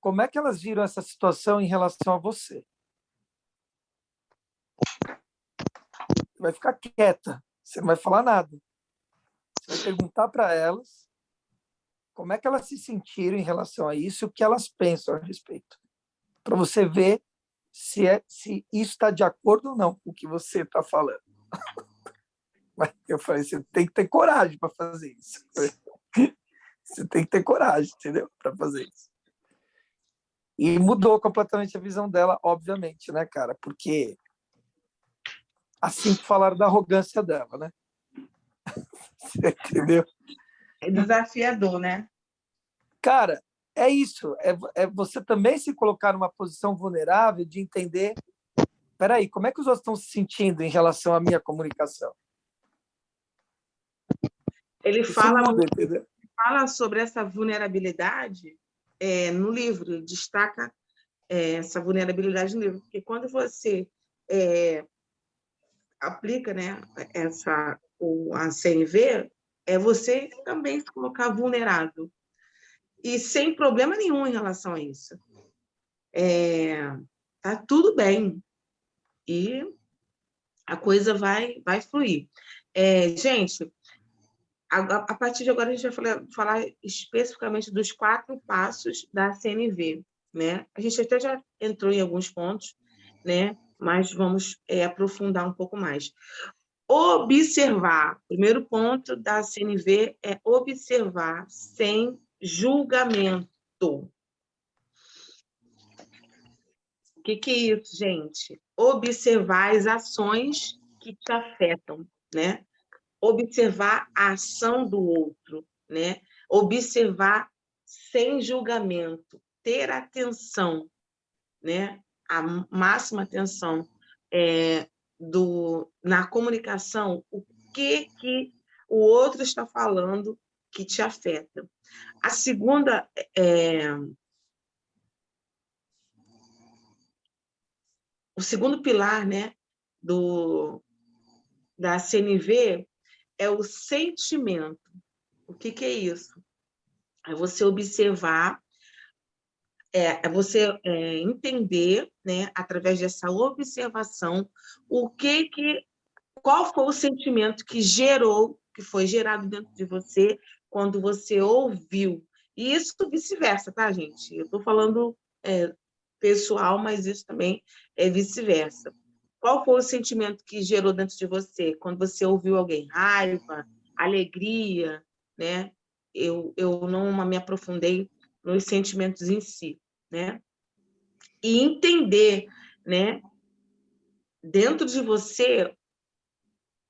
como é que elas viram essa situação em relação a você. Vai ficar quieta, você não vai falar nada. Você vai perguntar para elas como é que elas se sentiram em relação a isso e o que elas pensam a respeito. para você ver se isso está de acordo ou não com o que você está falando. Mas eu falei, você tem que ter coragem para fazer isso. Você tem que ter coragem, entendeu? Para fazer isso. E mudou completamente a visão dela, obviamente, né, cara? Porque assim que falaram da arrogância dela, né? Você entendeu? É desafiador, né? Cara, é isso. É você também se colocar numa posição vulnerável de entender, peraí, como é que os outros estão se sentindo em relação à minha comunicação? Ele Isso fala muda, entendeu? fala sobre essa vulnerabilidade no livro, destaca essa vulnerabilidade no livro, porque quando você aplica, né, a CNV, é você também se colocar vulnerável, e sem problema nenhum em relação a isso. Tá tudo bem, e a coisa vai fluir. Gente, a partir de agora a gente vai falar especificamente dos 4 passos da CNV, né? A gente até já entrou em alguns pontos, né? Mas vamos aprofundar um pouco mais. Observar. O primeiro ponto da CNV é observar sem julgamento. O que é isso, gente? Observar as ações que te afetam, né? Observar a ação do outro, né? Observar sem julgamento, ter atenção, né? A máxima atenção na comunicação, o que o outro está falando que te afeta. A segunda o segundo pilar, né, da CNV é o sentimento. O que é isso? É você observar, você entender, né, através dessa observação, qual foi o sentimento que foi gerado dentro de você quando você ouviu. E isso vice-versa, tá, gente? Eu estou falando pessoal, mas isso também é vice-versa. Qual foi o sentimento que gerou dentro de você quando você ouviu alguém? Raiva, alegria, né? Eu não me aprofundei nos sentimentos em si, né? E entender, né, dentro de você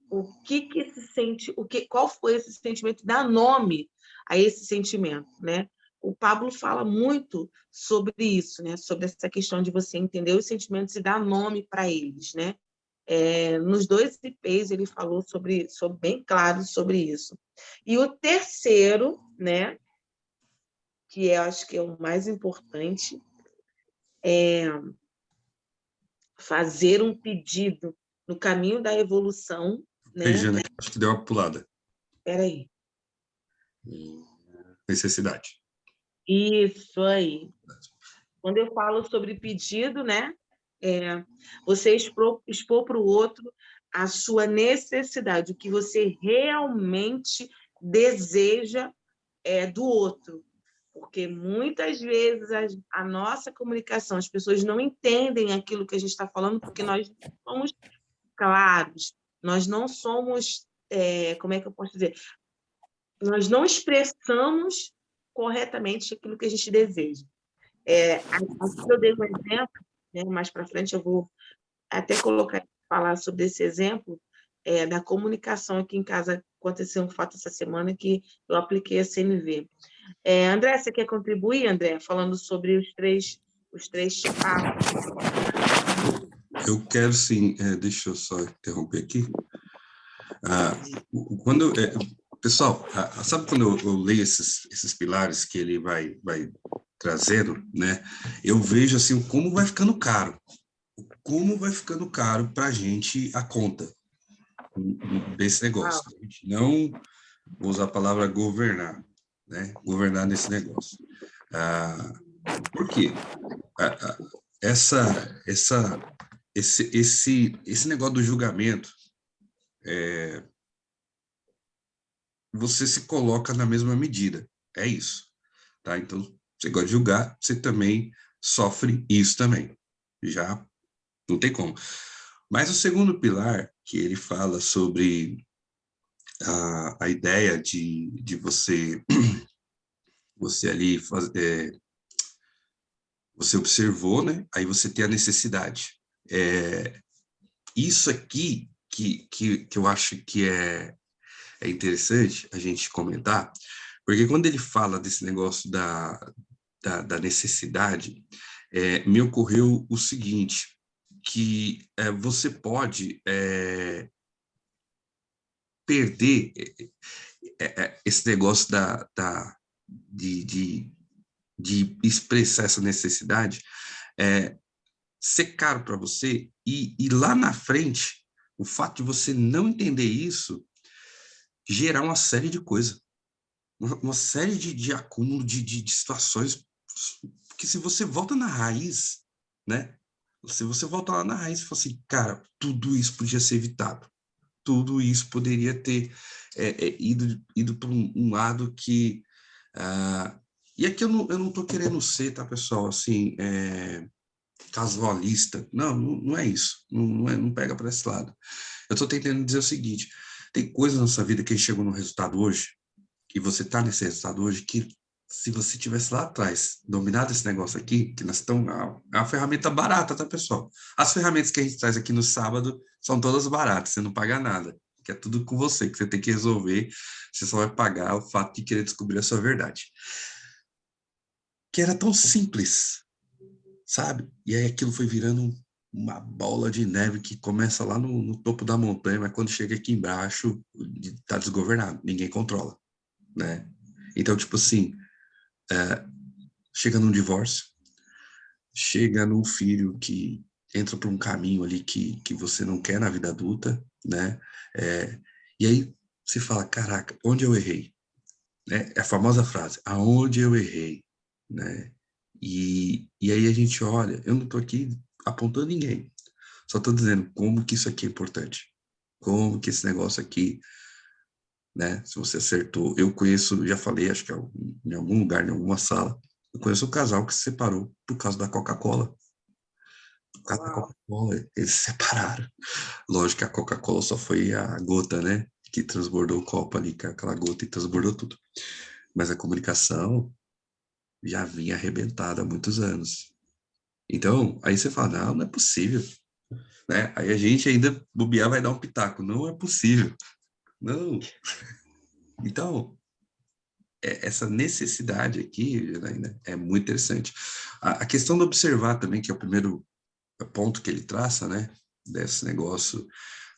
o que se sente, qual foi esse sentimento, dar nome a esse sentimento, né? O Pablo fala muito sobre isso, né? Sobre essa questão de você entender os sentimentos e dar nome para eles, né? Nos 2 IPs ele falou sobre bem claro sobre isso. E o terceiro, né? Que eu acho que é o mais importante, é fazer um pedido no caminho da evolução, né? Regiane, acho que deu uma pulada. Espera aí. Necessidade. Isso aí. Quando eu falo sobre pedido, né? Você expor para o outro a sua necessidade, o que você realmente deseja do outro. Porque muitas vezes a nossa comunicação, as pessoas não entendem aquilo que a gente está falando, porque nós não somos claros, nós não somos, como é que eu posso dizer? Nós não expressamos corretamente aquilo que a gente deseja. Aqui eu dei um exemplo, né? Mais para frente eu vou até falar sobre esse exemplo da comunicação aqui em casa. Aconteceu um fato essa semana que eu apliquei a CNV. André, você quer contribuir, André, falando sobre os três passos? Eu quero sim, deixa eu só interromper aqui. Pessoal, sabe quando eu leio esses pilares que ele vai trazendo, né? Eu vejo assim como vai ficando caro para a gente a conta desse negócio. A gente não, vou usar a palavra governar, né? Governar nesse negócio. Por quê? Esse negócio do julgamento, você se coloca na mesma medida, é isso, tá? Então, você gosta de julgar, você também sofre isso também. Já não tem como. Mas o segundo pilar, que ele fala sobre a ideia de você ali você observou, né? Aí você tem a necessidade. Isso aqui que eu acho que é interessante a gente comentar, porque quando ele fala desse negócio da necessidade, me ocorreu o seguinte, que você pode perder esse negócio de expressar essa necessidade, ser caro para você, e lá na frente, o fato de você não entender isso, gerar uma série de coisas, uma série de acúmulo de situações, que se você volta na raiz, né? Se você volta lá na raiz e fala assim, cara, tudo isso podia ser evitado. Tudo isso poderia ter ido para um lado que... e aqui eu não estou querendo ser, tá, pessoal, assim, casualista. Não é isso. Não pega para esse lado. Eu estou tentando dizer o seguinte, tem coisas na sua vida que chegou no resultado hoje, e você está nesse resultado hoje, que se você tivesse lá atrás dominado esse negócio aqui, que nós estamos... É uma ferramenta barata, tá, pessoal? As ferramentas que a gente traz aqui no sábado são todas baratas, você não paga nada, que é tudo com você, que você tem que resolver, você só vai pagar o fato de querer descobrir a sua verdade. Que era tão simples, sabe? E aí aquilo foi virando uma bola de neve que começa lá no topo da montanha, mas quando chega aqui embaixo, tá desgovernado, ninguém controla, né? Então, tipo assim, chega num divórcio, chega num filho que entra por um caminho ali que você não quer na vida adulta, né? E aí você fala, caraca, onde eu errei? Né? É a famosa frase, aonde eu errei? Né? E aí a gente olha, eu não estou aqui apontando ninguém, só estou dizendo como que isso aqui é importante, como que esse negócio aqui, né? Se você acertou, eu conheço, já falei, acho que em algum lugar, em alguma sala, eu conheço um casal que se separou por causa da Coca-Cola. Por causa da Coca-Cola, eles se separaram. Lógico que a Coca-Cola só foi a gota, né? Que transbordou o copo ali, que é aquela gota e transbordou tudo. Mas a comunicação já vinha arrebentada há muitos anos. Então, aí você fala, não é possível. Né? Aí a gente ainda bobear vai dar um pitaco. Não é possível. Não. Então, essa necessidade aqui, né, é muito interessante. A questão de observar também, que é o primeiro ponto que ele traça, né, desse negócio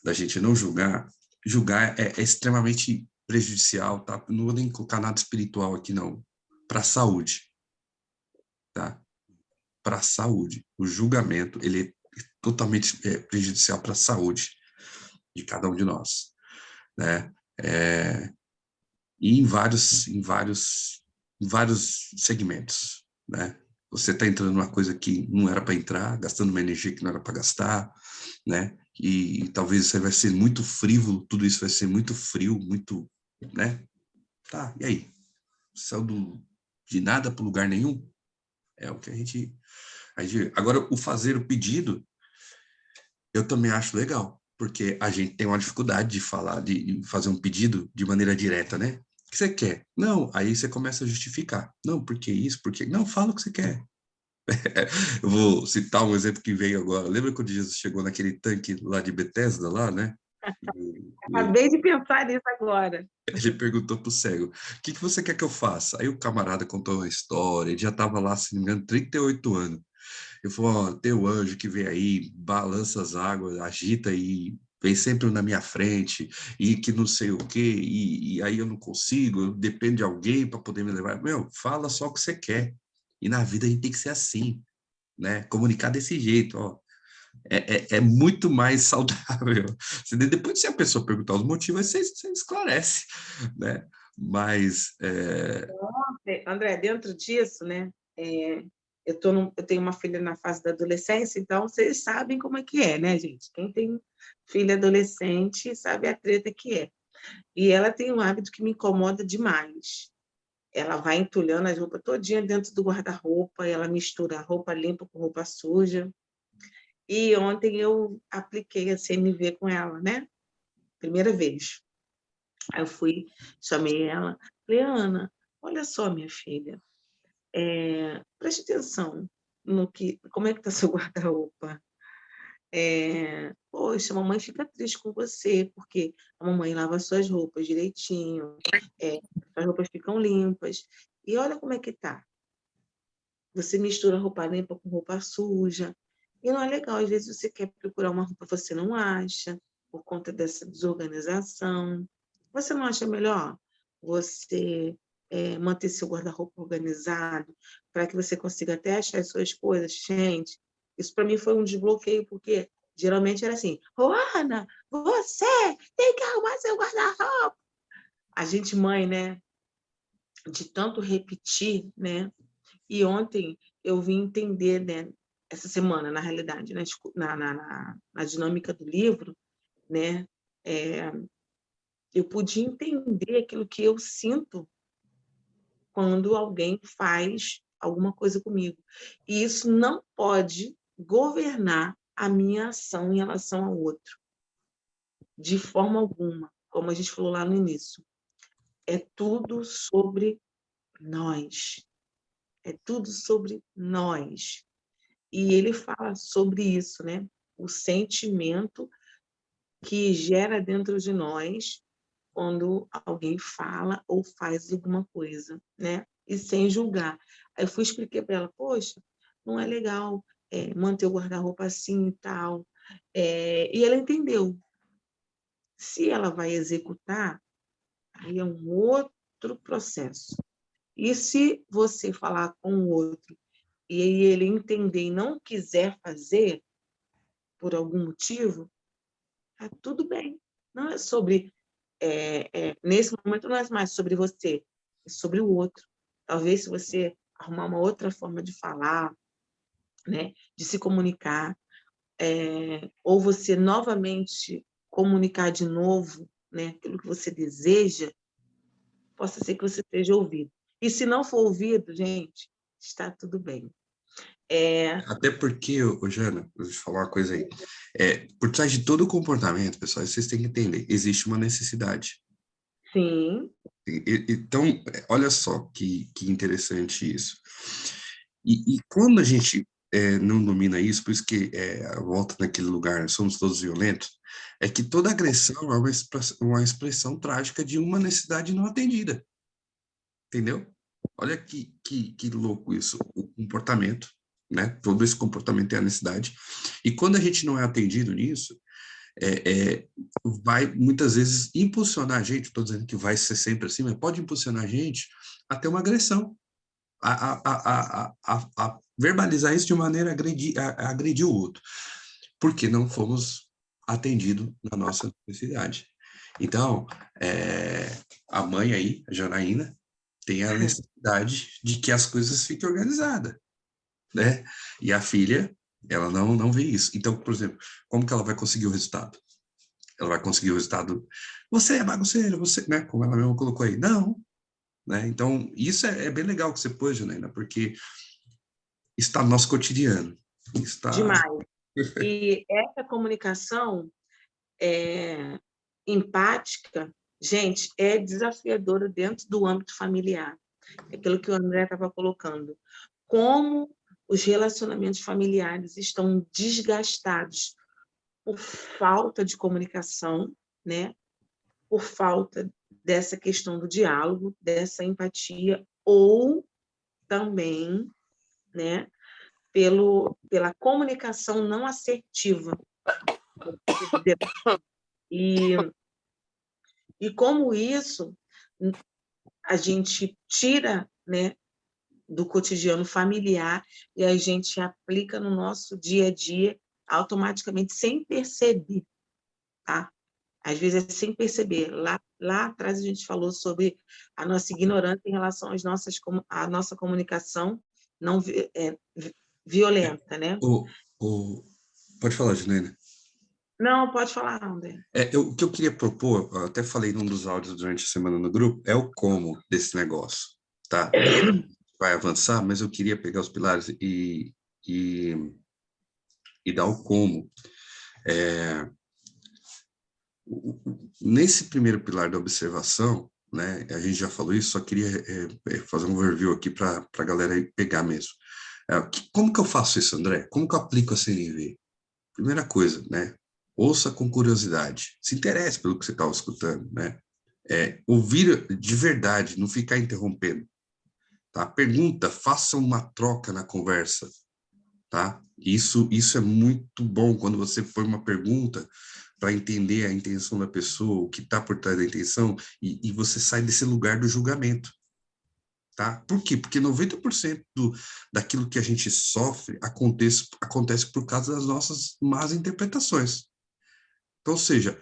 da gente não julgar. Julgar é extremamente prejudicial, tá? Não vou nem colocar nada espiritual aqui, não. Para a saúde, tá? Para a saúde. O julgamento, ele é totalmente prejudicial para a saúde de cada um de nós, né? E em vários segmentos, né? Você está entrando numa coisa que não era para entrar, gastando uma energia que não era para gastar, né? E talvez isso vai ser muito frívolo, tudo isso vai ser muito frio, muito, né? Tá, e aí? Saiu de nada para lugar nenhum? É o que a gente... Agora, o fazer o pedido, eu também acho legal, porque a gente tem uma dificuldade de falar, de fazer um pedido de maneira direta, né? O que você quer? Não, aí você começa a justificar. Não, por que isso? Por que... Não, fala o que você quer. Eu vou citar um exemplo que veio agora. Lembra quando Jesus chegou naquele tanque lá de Betesda, lá, né? Acabei de pensar nisso agora. Ele perguntou para o cego, o que você quer que eu faça? Aí o camarada contou uma história, ele já estava lá, se não me engano, 38 anos. Ele falou, ó, tem o anjo que vem aí, balança as águas, agita e vem sempre na minha frente, e que não sei o quê, e aí eu não consigo, eu dependo de alguém para poder me levar. Meu, fala só o que você quer. E na vida a gente tem que ser assim, né? Comunicar desse jeito, ó. É muito mais saudável. Depois, se a pessoa perguntar os motivos, você esclarece, né? Mas... André, dentro disso, né? Eu tenho uma filha na fase da adolescência, então vocês sabem como é que é, né, gente? Quem tem filha adolescente sabe a treta que é. E ela tem um hábito que me incomoda demais. ela vai entulhando as roupas todinha dentro do guarda-roupa, ela mistura roupa limpa com roupa suja. E ontem eu apliquei a CNV com ela, né? Primeira vez. Aí eu fui, chamei ela, falei, Ana, olha só, minha filha, preste atenção como é que está seu guarda-roupa. Poxa, a mamãe fica triste com você, porque a mamãe lava suas roupas direitinho, as roupas ficam limpas. E olha como é que tá. Você mistura roupa limpa com roupa suja. E não é legal, às vezes você quer procurar uma roupa, você não acha, por conta dessa desorganização. Você não acha melhor você manter seu guarda-roupa organizado para que você consiga até achar as suas coisas? Gente, isso para mim foi um desbloqueio, porque geralmente era assim, Ana, você tem que arrumar seu guarda-roupa. A gente, mãe, né, de tanto repetir, né? E ontem eu vim entender, né, essa semana, na realidade, né, na dinâmica do livro, né, eu pude entender aquilo que eu sinto quando alguém faz alguma coisa comigo. E isso não pode governar a minha ação em relação ao outro, de forma alguma, como a gente falou lá no início. É tudo sobre nós. É tudo sobre nós. E ele fala sobre isso, né? O sentimento que gera dentro de nós quando alguém fala ou faz alguma coisa, né? E sem julgar. Aí eu fui expliquei para ela, poxa, não é legal manter o guarda-roupa assim e tal. E ela entendeu. Se ela vai executar, aí é um outro processo. E se você falar com o outro e ele entender e não quiser fazer, por algum motivo, tá tudo bem. Não é sobre... nesse momento não é mais sobre você, é sobre o outro. Talvez se você arrumar uma outra forma de falar, né, de se comunicar, ou você novamente comunicar de novo, né, aquilo que você deseja, possa ser que você seja ouvido. E se não for ouvido, gente, está tudo bem. Até porque, Jana, vou te falar uma coisa aí. Por trás de todo o comportamento, pessoal, vocês têm que entender, existe uma necessidade. Sim. Então, olha só que interessante isso. E quando a gente não domina isso, por isso que volta naquele lugar, somos todos violentos, é que toda agressão é uma expressão trágica de uma necessidade não atendida. Entendeu? Olha que louco isso, o comportamento, né? Todo esse comportamento é a necessidade. E quando a gente não é atendido nisso, vai muitas vezes impulsionar a gente, estou dizendo que vai ser sempre assim, mas pode impulsionar a gente a ter uma agressão, a verbalizar isso de maneira a agredir o outro, porque não fomos atendidos na nossa necessidade. Então, a mãe aí, a Janaína, tem a necessidade de que as coisas fiquem organizadas, né? E a filha, ela não vê isso. Então, por exemplo, como que ela vai conseguir o resultado? Ela vai conseguir o resultado, você é bagunceiro, você, né? Como ela mesma colocou aí. Não, né? Então, isso é bem legal que você pôs, Janaína, porque está no nosso cotidiano. Está... Demais. E essa comunicação empática, gente, é desafiadora dentro do âmbito familiar. É aquilo que o André estava colocando. Como os relacionamentos familiares estão desgastados por falta de comunicação, né? Por falta dessa questão do diálogo, dessa empatia, ou também, né, pela comunicação não assertiva. E como isso a gente tira, né, do cotidiano familiar e a gente aplica no nosso dia a dia automaticamente, sem perceber, tá? Às vezes é sem perceber. Lá atrás a gente falou sobre a nossa ignorância em relação à nossa comunicação não violenta, né? Pode falar, Janaína. Não, pode falar, André. O que eu queria propor, eu até falei num dos áudios durante a semana no grupo, é o como desse negócio, tá? Vai avançar, mas eu queria pegar os pilares e dar o como. Nesse primeiro pilar da observação, né, a gente já falou isso, só queria fazer um overview aqui para a galera aí pegar mesmo. Como que eu faço isso, André? Como que eu aplico a CNV? Primeira coisa, né? Ouça com curiosidade, se interesse pelo que você está escutando, né? Ouvir de verdade, não ficar interrompendo, tá? Pergunta, faça uma troca na conversa, tá? Isso é muito bom quando você põe uma pergunta para entender a intenção da pessoa, o que está por trás da intenção, e você sai desse lugar do julgamento, tá? Por quê? Porque 90% daquilo que a gente sofre acontece por causa das nossas más interpretações. Então, ou seja,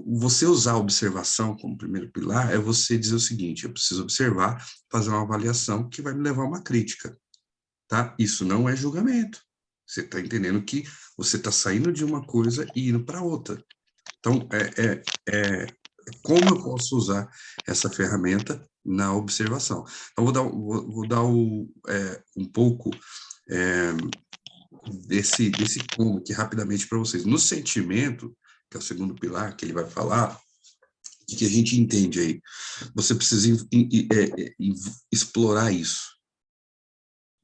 você usar a observação como primeiro pilar é você dizer o seguinte: eu preciso observar, fazer uma avaliação que vai me levar a uma crítica, tá? Isso não é julgamento. Você está entendendo que você está saindo de uma coisa e indo para outra. Então, como eu posso usar essa ferramenta na observação? Então, vou dar um pouco desse como aqui rapidamente para vocês. No sentimento, que é o segundo pilar que ele vai falar, o que a gente entende aí? Você precisa explorar isso,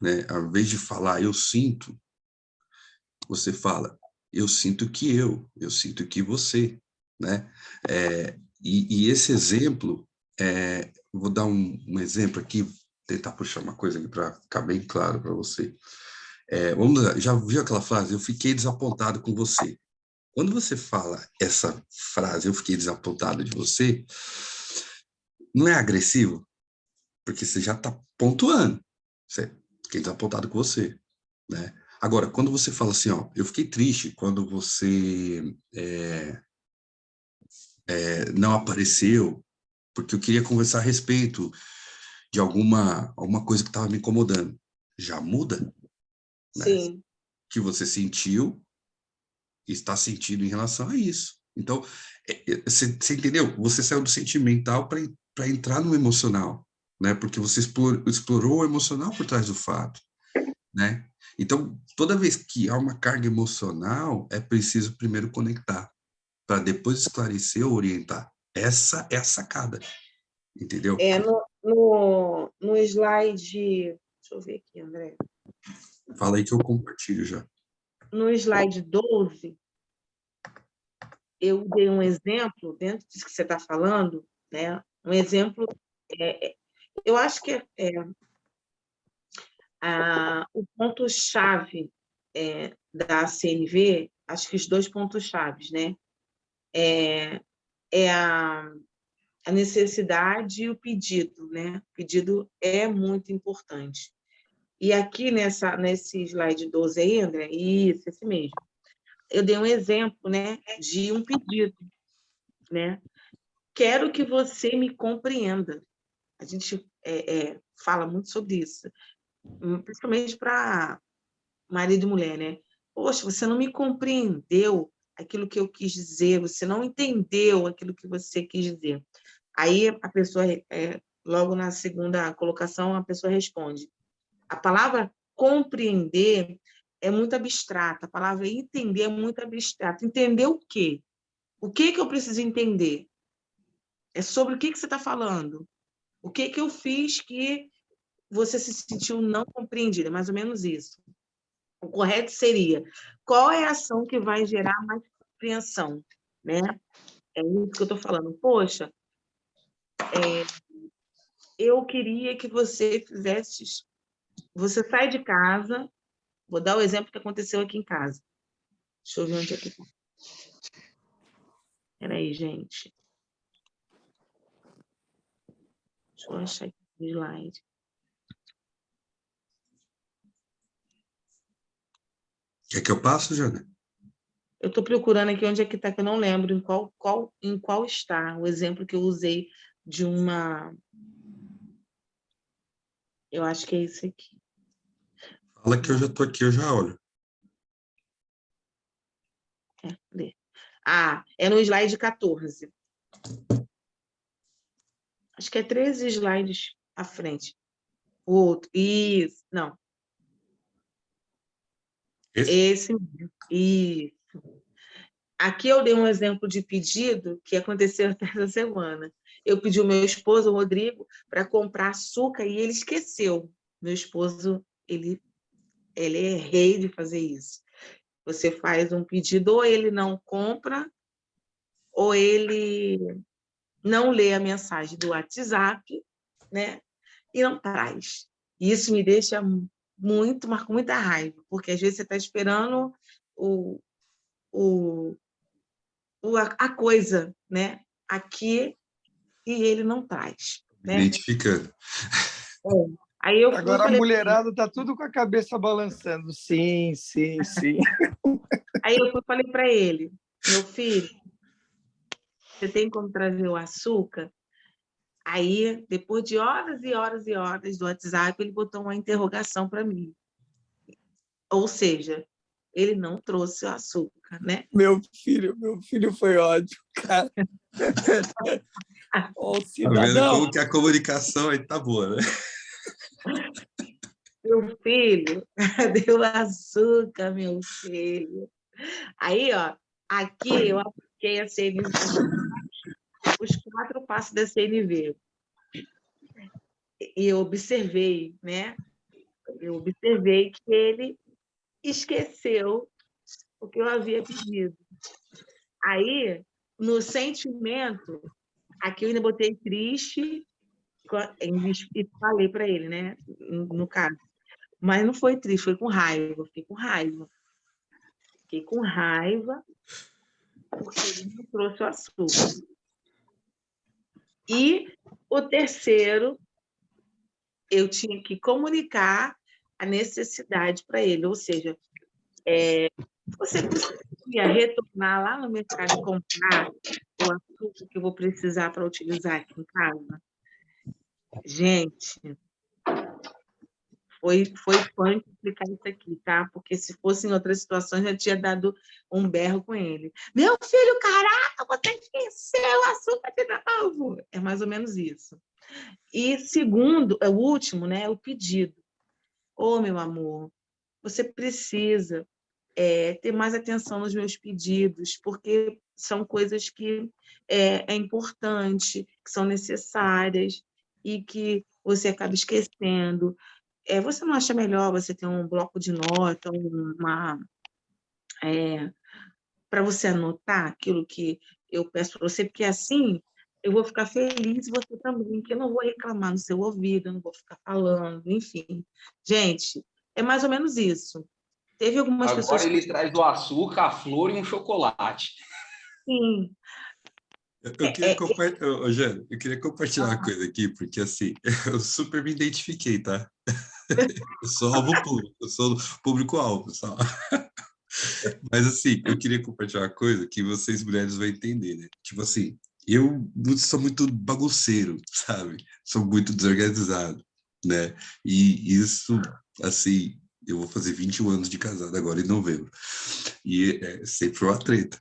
né? Ao invés de falar eu sinto, você fala eu sinto que eu sinto que você, né? E esse exemplo, vou dar um exemplo aqui, tentar puxar uma coisa aqui para ficar bem claro para você. Vamos lá, já viu aquela frase? Eu fiquei desapontado com você. Quando você fala essa frase, eu fiquei desapontado de você, não é agressivo? Porque você já está pontuando. Você fiquei desapontado com você, né? Agora, quando você fala assim, ó, eu fiquei triste quando você não apareceu, porque eu queria conversar a respeito de alguma coisa que estava me incomodando. Já muda, né? Sim. Que você sentiu, está sentindo em relação a isso. Então, você entendeu? Você saiu do sentimental para entrar no emocional, né? Porque você explorou o emocional por trás do fato, né? Então, toda vez que há uma carga emocional, é preciso primeiro conectar, para depois esclarecer ou orientar. Essa é a sacada, entendeu? No slide... Deixa eu ver aqui, André. Fala aí que eu compartilho já. No slide 12, eu dei um exemplo, dentro disso que você está falando, né? Um exemplo, eu acho que o ponto-chave da CNV, acho que os dois pontos-chaves, né? A necessidade e o pedido, né? O pedido é muito importante. E aqui nesse slide 12 aí, André, isso, esse mesmo, eu dei um exemplo, né, de um pedido, né? Quero que você me compreenda. A gente fala muito sobre isso, principalmente para marido e mulher, né? Poxa, você não me compreendeu aquilo que eu quis dizer, você não entendeu aquilo que você quis dizer. Aí a pessoa, logo na segunda colocação, a pessoa responde. A palavra compreender é muito abstrata, a palavra entender é muito abstrata. Entender o quê? O que eu preciso entender? É sobre o que você está falando. O que eu fiz que você se sentiu não compreendida? É mais ou menos isso. O correto seria, qual é a ação que vai gerar mais compreensão? Né? É isso que eu estou falando. Poxa, eu queria que você fizesse... Você sai de casa, vou dar o exemplo que aconteceu aqui em casa. Deixa eu ver onde é que está. Espera aí, gente. Deixa eu achar aqui o slide. Quer que eu passe, Jana? Eu estou procurando aqui onde é que está, que eu não lembro em qual está o exemplo que eu usei de uma... Eu acho que é esse aqui. Fala que eu já estou aqui, eu já olho. Cadê? É no slide 14. Acho que é 13 slides à frente. O outro. Isso. Não. Esse mesmo. Isso. Aqui eu dei um exemplo de pedido que aconteceu essa semana. Eu pedi o meu esposo, o Rodrigo, para comprar açúcar e ele esqueceu. Meu esposo, ele é rei de fazer isso. Você faz um pedido, ou ele não compra, ou ele não lê a mensagem do WhatsApp, né? E não traz. E isso me deixa mas com muita raiva, porque às vezes você está esperando a coisa, né? Aqui, e ele não traz, né? Identificando. Aí eu fui e Agora a falei, mulherada tá tudo com a cabeça balançando. Sim, sim, sim. aí eu fui e falei para ele, meu filho, você tem como trazer o açúcar? Aí, depois de horas e horas e horas do WhatsApp, ele botou uma interrogação para mim. Ou seja, ele não trouxe o açúcar, né? Meu filho foi ótimo, cara. Ó, o Tá vendo cidadão. como que a comunicação aí tá boa, né? Meu filho, deu açúcar, meu filho. Aí, ó, aqui eu apliquei a CNV, os 4 passos da CNV. E eu observei, né? Eu observei que ele esqueceu o que eu havia pedido. Aí, no sentimento, aqui eu ainda botei triste e falei para ele, né? No caso. Mas não foi triste, foi com raiva. Fiquei com raiva. Fiquei com raiva porque ele não trouxe o açúcar. E o terceiro, eu tinha que comunicar a necessidade para ele, ou seja, você conseguia retornar lá no mercado e comprar o açúcar que eu vou precisar para utilizar aqui em casa? Gente, foi punk explicar isso aqui, tá? Porque se fosse em outras situações, eu tinha dado um berro com ele. Meu filho, caraca, você esqueceu o açúcar de novo! É mais ou menos isso. E segundo, o último, né, é o pedido. Ô, meu amor, você precisa ter mais atenção nos meus pedidos, porque são coisas que é importante, que são necessárias e que você acaba esquecendo. Você não acha melhor você ter um bloco de nota, para você anotar aquilo que eu peço para você, porque assim eu vou ficar feliz e você também, que eu não vou reclamar no seu ouvido, eu não vou ficar falando, enfim. Gente, é mais ou menos isso. Teve algumas pessoas Agora que... ele traz o açúcar, a flor e um chocolate. Sim. Eu queria compartilhar, Jane, eu queria compartilhar uma coisa aqui, porque assim, eu super me identifiquei, tá? Eu sou alvo público, eu sou público-alvo, sabe? Mas assim, eu queria compartilhar uma coisa que vocês mulheres vão entender, né? Tipo assim, eu sou muito bagunceiro, sabe? Sou muito desorganizado, né? E isso, assim, eu vou fazer 21 anos de casado agora em novembro. E sempre foi uma treta.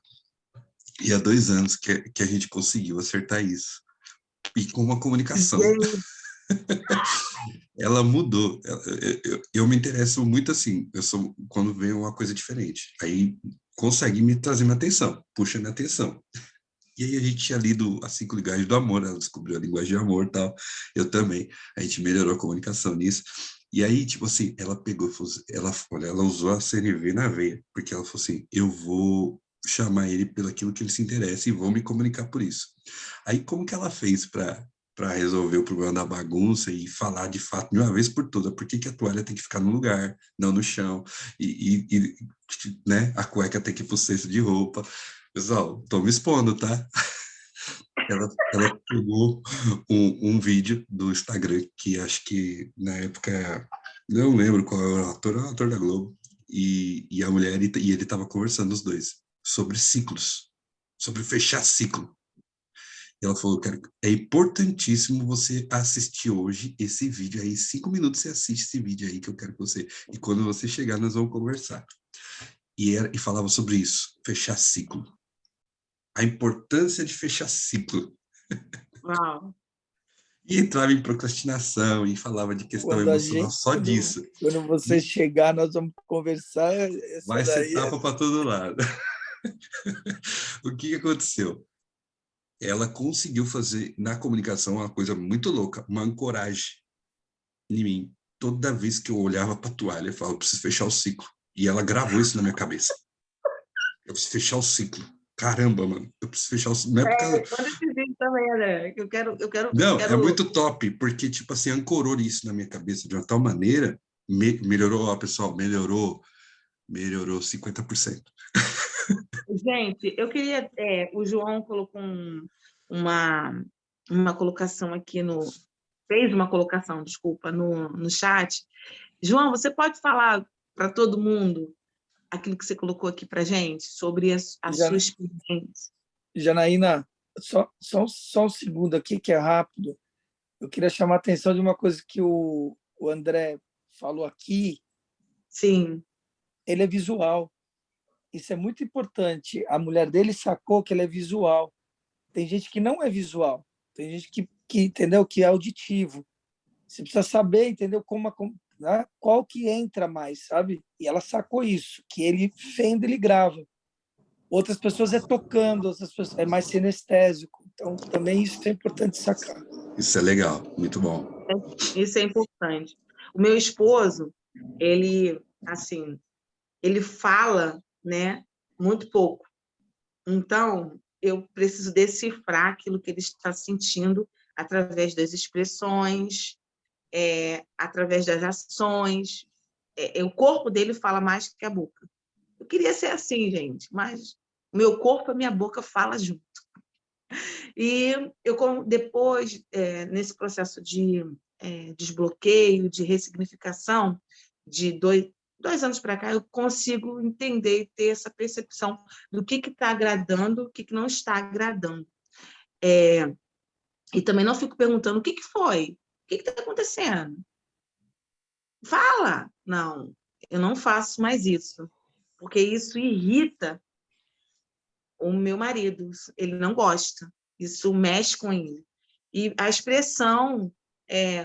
E há 2 anos que a gente conseguiu acertar isso. E com uma comunicação. Gente, Ela mudou. Eu me interesso muito assim, quando vem uma coisa diferente. Aí consegue me trazer minha atenção, puxa minha atenção. E aí a gente tinha lido As 5 Linguagens do Amor, ela descobriu a linguagem de amor e tal. Eu também. A gente melhorou a comunicação nisso. E aí, tipo assim, ela pegou, ela usou a CNV na veia, porque ela falou assim, eu vou chamar ele pelo aquilo que ele se interessa e vou me comunicar por isso. Aí, como que ela fez para resolver o problema da bagunça e falar de fato de uma vez por todas por que a toalha tem que ficar no lugar, não no chão, e né, a cueca tem que ir pro cesto de roupa? Pessoal, tô me expondo, tá? Ela pegou um vídeo do Instagram, que acho que na época, não lembro qual era o ator da Globo, e a mulher e ele tava conversando, os dois, sobre ciclos, sobre fechar ciclo. E ela falou, cara, é importantíssimo você assistir hoje esse vídeo aí, 5 minutos você assiste esse vídeo aí que eu quero que você... E quando você chegar, nós vamos conversar. E falava sobre isso, fechar ciclo. A importância de fechar ciclo. uau. E entrava em procrastinação e falava de questão Quando a emocional gente, só disso. quando você chegar, nós vamos conversar. Essa Vai ser daí tapa para todo lado. O que aconteceu? Ela conseguiu fazer na comunicação uma coisa muito louca, uma ancoragem em mim. Toda vez que eu olhava para a toalha, eu falava, eu preciso fechar o ciclo. E ela gravou isso na minha cabeça. Eu preciso fechar o ciclo. Caramba, mano, eu preciso fechar o ciclo. Não é por causa... Manda esse vídeo também, André, que eu Não, é quero... muito top, porque, tipo assim, ancorou isso na minha cabeça de uma tal maneira, melhorou, ó, pessoal, melhorou 50%. Gente, eu queria... o João colocou uma colocação aqui no... Fez uma colocação, desculpa, no chat. João, você pode falar para todo mundo aquilo que você colocou aqui para gente, sobre a sua experiência? Janaína, só um segundo aqui, que é rápido. Eu queria chamar a atenção de uma coisa que o André falou aqui. Sim. Ele é visual. Isso é muito importante. A mulher dele sacou que ele é visual. Tem gente que não é visual. Tem gente que entendeu, que é auditivo. Você precisa saber, entendeu, né? Qual que entra mais, sabe? E ela sacou isso, que ele fenda, ele grava. Outras pessoas é tocando, outras pessoas é mais sinestésico. Então, também isso é importante sacar. Isso é legal, muito bom. Isso é importante. O meu esposo, ele, assim, ele fala, né, muito pouco. Então, eu preciso decifrar aquilo que ele está sentindo através das expressões, através das ações. O corpo dele fala mais que a boca. Eu queria ser assim, gente, mas o meu corpo e a minha boca falam junto. E eu, depois, nesse processo de desbloqueio, de ressignificação, de dois anos para cá, eu consigo entender e ter essa percepção do que está agradando, o que não está agradando. E também não fico perguntando o que foi, o que está acontecendo. Fala! Não, eu não faço mais isso, porque isso irrita o meu marido, ele não gosta, isso mexe com ele. E a expressão,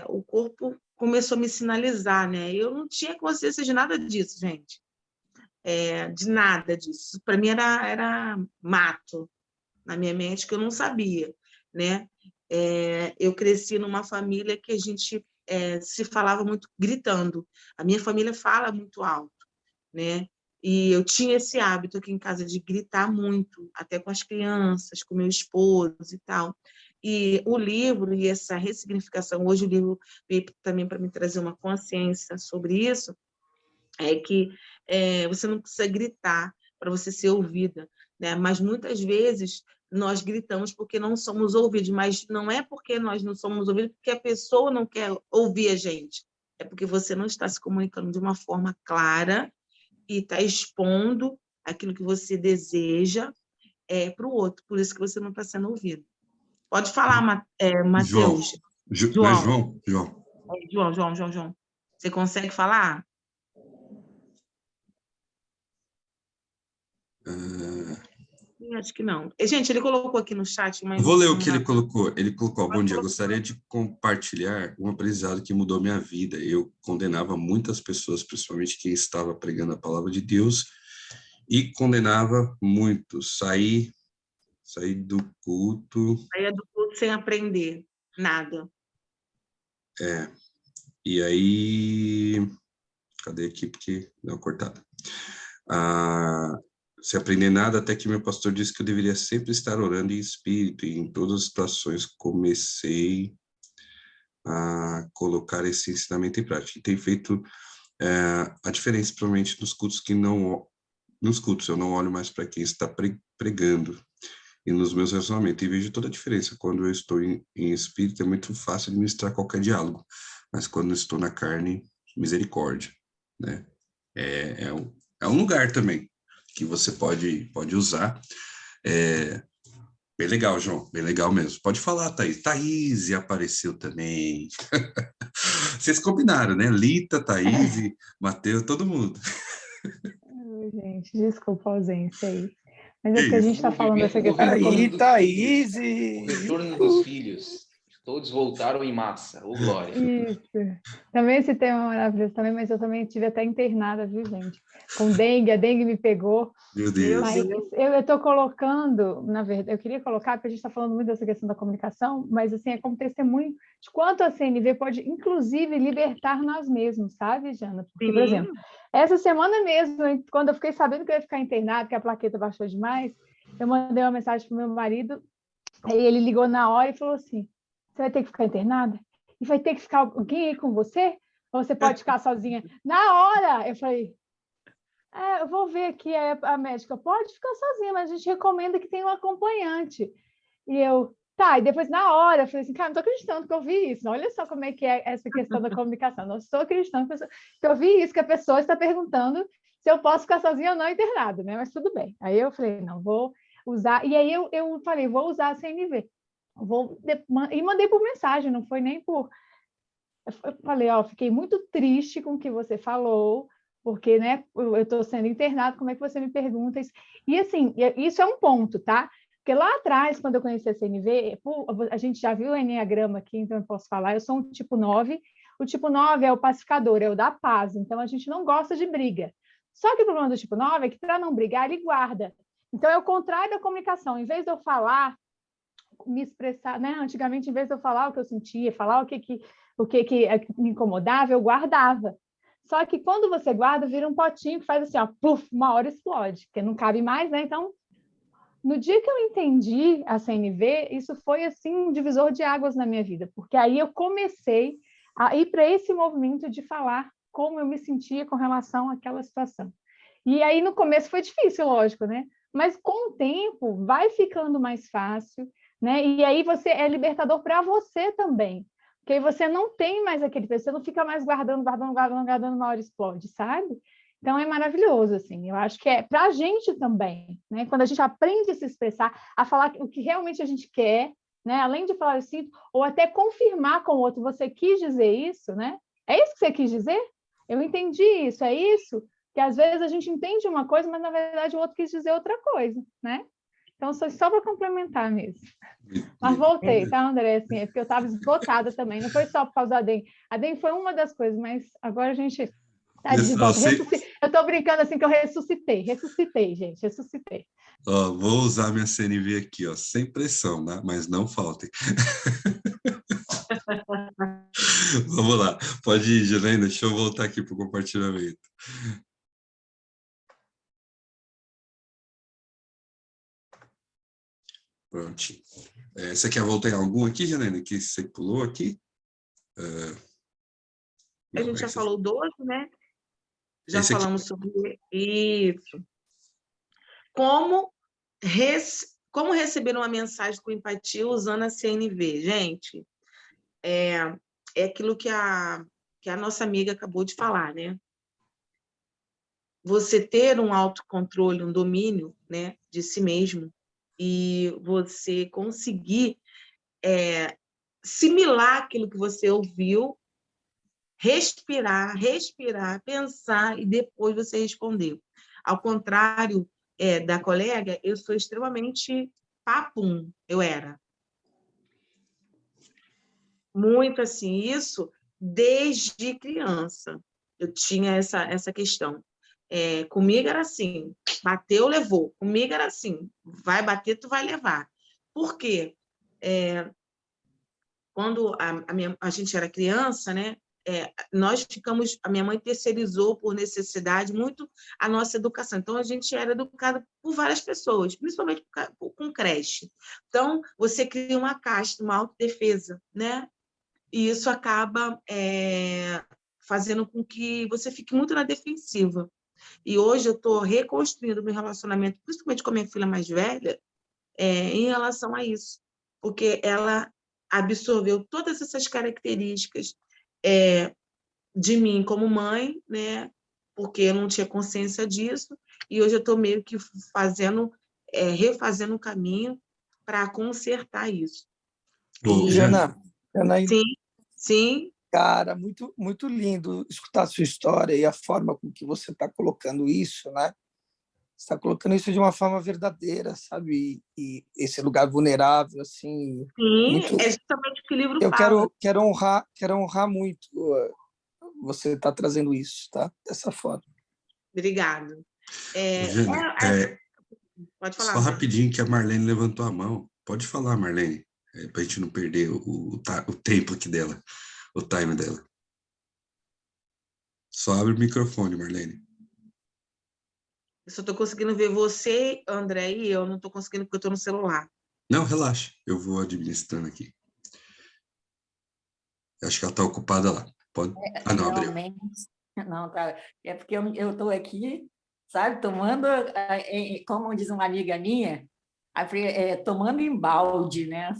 o corpo começou a me sinalizar, né? Eu não tinha consciência de nada disso, gente. De nada disso. Para mim era mato na minha mente, que eu não sabia, né? Eu cresci numa família que a gente se falava muito gritando. A minha família fala muito alto, né? E eu tinha esse hábito aqui em casa de gritar muito, até com as crianças, com meu esposo e tal. E o livro e essa ressignificação, hoje o livro veio também para me trazer uma consciência sobre isso, é que você não precisa gritar para você ser ouvida, né? Mas muitas vezes nós gritamos porque não somos ouvidos, mas não é porque nós não somos ouvidos porque a pessoa não quer ouvir a gente, é porque você não está se comunicando de uma forma clara e está expondo aquilo que você deseja para o outro, por isso que você não está sendo ouvido. Pode falar, Matheus. João. João. Você consegue falar? Acho que não. Gente, ele colocou aqui no chat uma Vou ler o emoção. que ele colocou. Ele colocou, bom dia, gostaria de compartilhar um aprendizado que mudou minha vida. Eu condenava muitas pessoas, principalmente quem estava pregando a palavra de Deus, e condenava muito. Saí do culto. Saía do culto sem aprender nada. E aí... Cadê aqui? Porque deu uma cortada. Sem aprender nada, até que meu pastor disse que eu deveria sempre estar orando em espírito, e em todas as situações comecei a colocar esse ensinamento em prática. E tem feito a diferença, principalmente nos cultos nos cultos, eu não olho mais para quem está pregando, e nos meus relacionamentos, e vejo toda a diferença. Quando eu estou em espírito, é muito fácil administrar qualquer diálogo, mas quando eu estou na carne, misericórdia, né? É um lugar também que você pode usar. Bem legal, João, bem legal mesmo. Pode falar, Thaís. Thaís apareceu também. Vocês combinaram, né? Lita, Thaís, Matheus, todo mundo. Ai, gente, desculpa a ausência aí. Mas é porque a gente está falando dessa questão... Aí, Thaís O retorno dos filhos. Todos voltaram em massa. Ô, glória. Isso. Também esse tema é maravilhoso também, mas eu também tive até internada, viu, gente? Com dengue, a dengue me pegou. Meu Deus. Mas eu estou colocando, na verdade, eu queria colocar, porque a gente está falando muito dessa questão da comunicação, mas assim, é como testemunho de quanto a CNV pode, inclusive, libertar nós mesmos, sabe, Jana? Porque, por exemplo, essa semana mesmo, quando eu fiquei sabendo que eu ia ficar internada, que a plaqueta baixou demais, eu mandei uma mensagem para o meu marido, aí ele ligou na hora e falou assim: você vai ter que ficar internada? E vai ter que ficar alguém aí com você? Ou você pode ficar sozinha? Na hora! Eu falei, eu vou ver aqui. A médica pode ficar sozinha, mas a gente recomenda que tenha um acompanhante. E eu, tá. E depois, na hora, eu falei assim, cara, não estou acreditando que eu vi isso. Olha só como é que é essa questão da comunicação. Não estou acreditando que eu vi isso, que a pessoa está perguntando se eu posso ficar sozinha ou não internada, né? Mas tudo bem. Aí eu falei, não, vou usar. E aí eu falei, vou usar a CNV. E mandei por mensagem, não foi nem por... Eu falei, fiquei muito triste com o que você falou, porque, né, eu estou sendo internado, como é que você me pergunta isso? E, assim, isso é um ponto, tá? Porque lá atrás, quando eu conheci a CNV, a gente já viu o Enneagrama aqui, então eu posso falar, eu sou um tipo 9, o tipo 9 é o pacificador, é o da paz, então a gente não gosta de briga. Só que o problema do tipo 9 é que, para não brigar, ele guarda. Então, é o contrário da comunicação. Em vez de eu falar, me expressar, né? Antigamente, em vez de eu falar o que eu sentia, falar o que me incomodava, eu guardava. Só que quando você guarda, vira um potinho que faz assim, puf, uma hora explode, porque não cabe mais, né? Então, no dia que eu entendi a CNV, isso foi assim um divisor de águas na minha vida, porque aí eu comecei a ir para esse movimento de falar como eu me sentia com relação àquela situação. E aí, no começo, foi difícil, lógico, né? Mas com o tempo, vai ficando mais fácil, né? E aí você é libertador para você também, porque aí você não tem mais aquele peso, você não fica mais guardando, uma hora explode, sabe? Então é maravilhoso, assim. Eu acho que é para a gente também, né? Quando a gente aprende a se expressar, a falar o que realmente a gente quer, né? Além de falar assim, ou até confirmar com o outro, você quis dizer isso, né? É isso que você quis dizer? Eu entendi isso, é isso? Que às vezes a gente entende uma coisa, mas na verdade o outro quis dizer outra coisa, né? Então, só para complementar mesmo. Mas voltei, tá, André? Assim, é porque eu estava esgotada também, não foi só por causa da dengue. A dengue foi uma das coisas, mas agora a gente está de volta. Eu estou brincando assim que eu ressuscitei, gente, ressuscitei. Vou usar minha CNV aqui, sem pressão, né? Mas não faltem. Vamos lá, pode ir, Janaína, deixa eu voltar aqui para o compartilhamento. Prontinho. Você quer voltar em algum aqui, Janaína, que você pulou aqui? A gente já falou 12, né? Já falamos sobre isso. Como receber uma mensagem com empatia usando a CNV? Gente, é aquilo que a nossa amiga acabou de falar, né? Você ter um autocontrole, um domínio, né, de si mesmo, e você conseguir assimilar aquilo que você ouviu, respirar, pensar e depois você responder. Ao contrário da colega, eu sou extremamente papum, eu era. Muito assim, isso desde criança. Eu tinha essa questão. Comigo era assim, bateu, levou. Comigo era assim, vai bater, tu vai levar. Por quê? Quando a gente era criança, né? Nós ficamos, a minha mãe terceirizou por necessidade muito a nossa educação. Então, a gente era educado por várias pessoas, principalmente com creche. Então, você cria uma casta, uma autodefesa, né? E isso acaba fazendo com que você fique muito na defensiva. E hoje eu estou reconstruindo meu relacionamento, principalmente com a minha filha mais velha, em relação a isso. Porque ela absorveu todas essas características de mim como mãe, né? Porque eu não tinha consciência disso, e hoje eu estou meio que refazendo o caminho para consertar isso. Jana, sim. Cara, muito, muito lindo escutar a sua história e a forma com que você está colocando isso, né? está colocando isso de uma forma verdadeira, sabe? E esse lugar vulnerável, assim, Sim, muito... é justamente o que o livro Eu fala. quero honrar muito você está trazendo isso, tá? Dessa forma. Obrigado. Jana, Pode falar, só André. rapidinho que a Marlene levantou a mão. Pode falar, Marlene, para a gente não perder o tempo aqui dela, o time dela. Só abre o microfone, Marlene. Eu só estou conseguindo ver você, André, e eu não estou conseguindo porque eu estou no celular. Não, relaxa, eu vou administrando aqui. Acho que ela está ocupada lá. Pode? Ah, não, abriu. Realmente, não, tá. É porque eu estou aqui, sabe, tomando, como diz uma amiga minha, tomando em balde, né?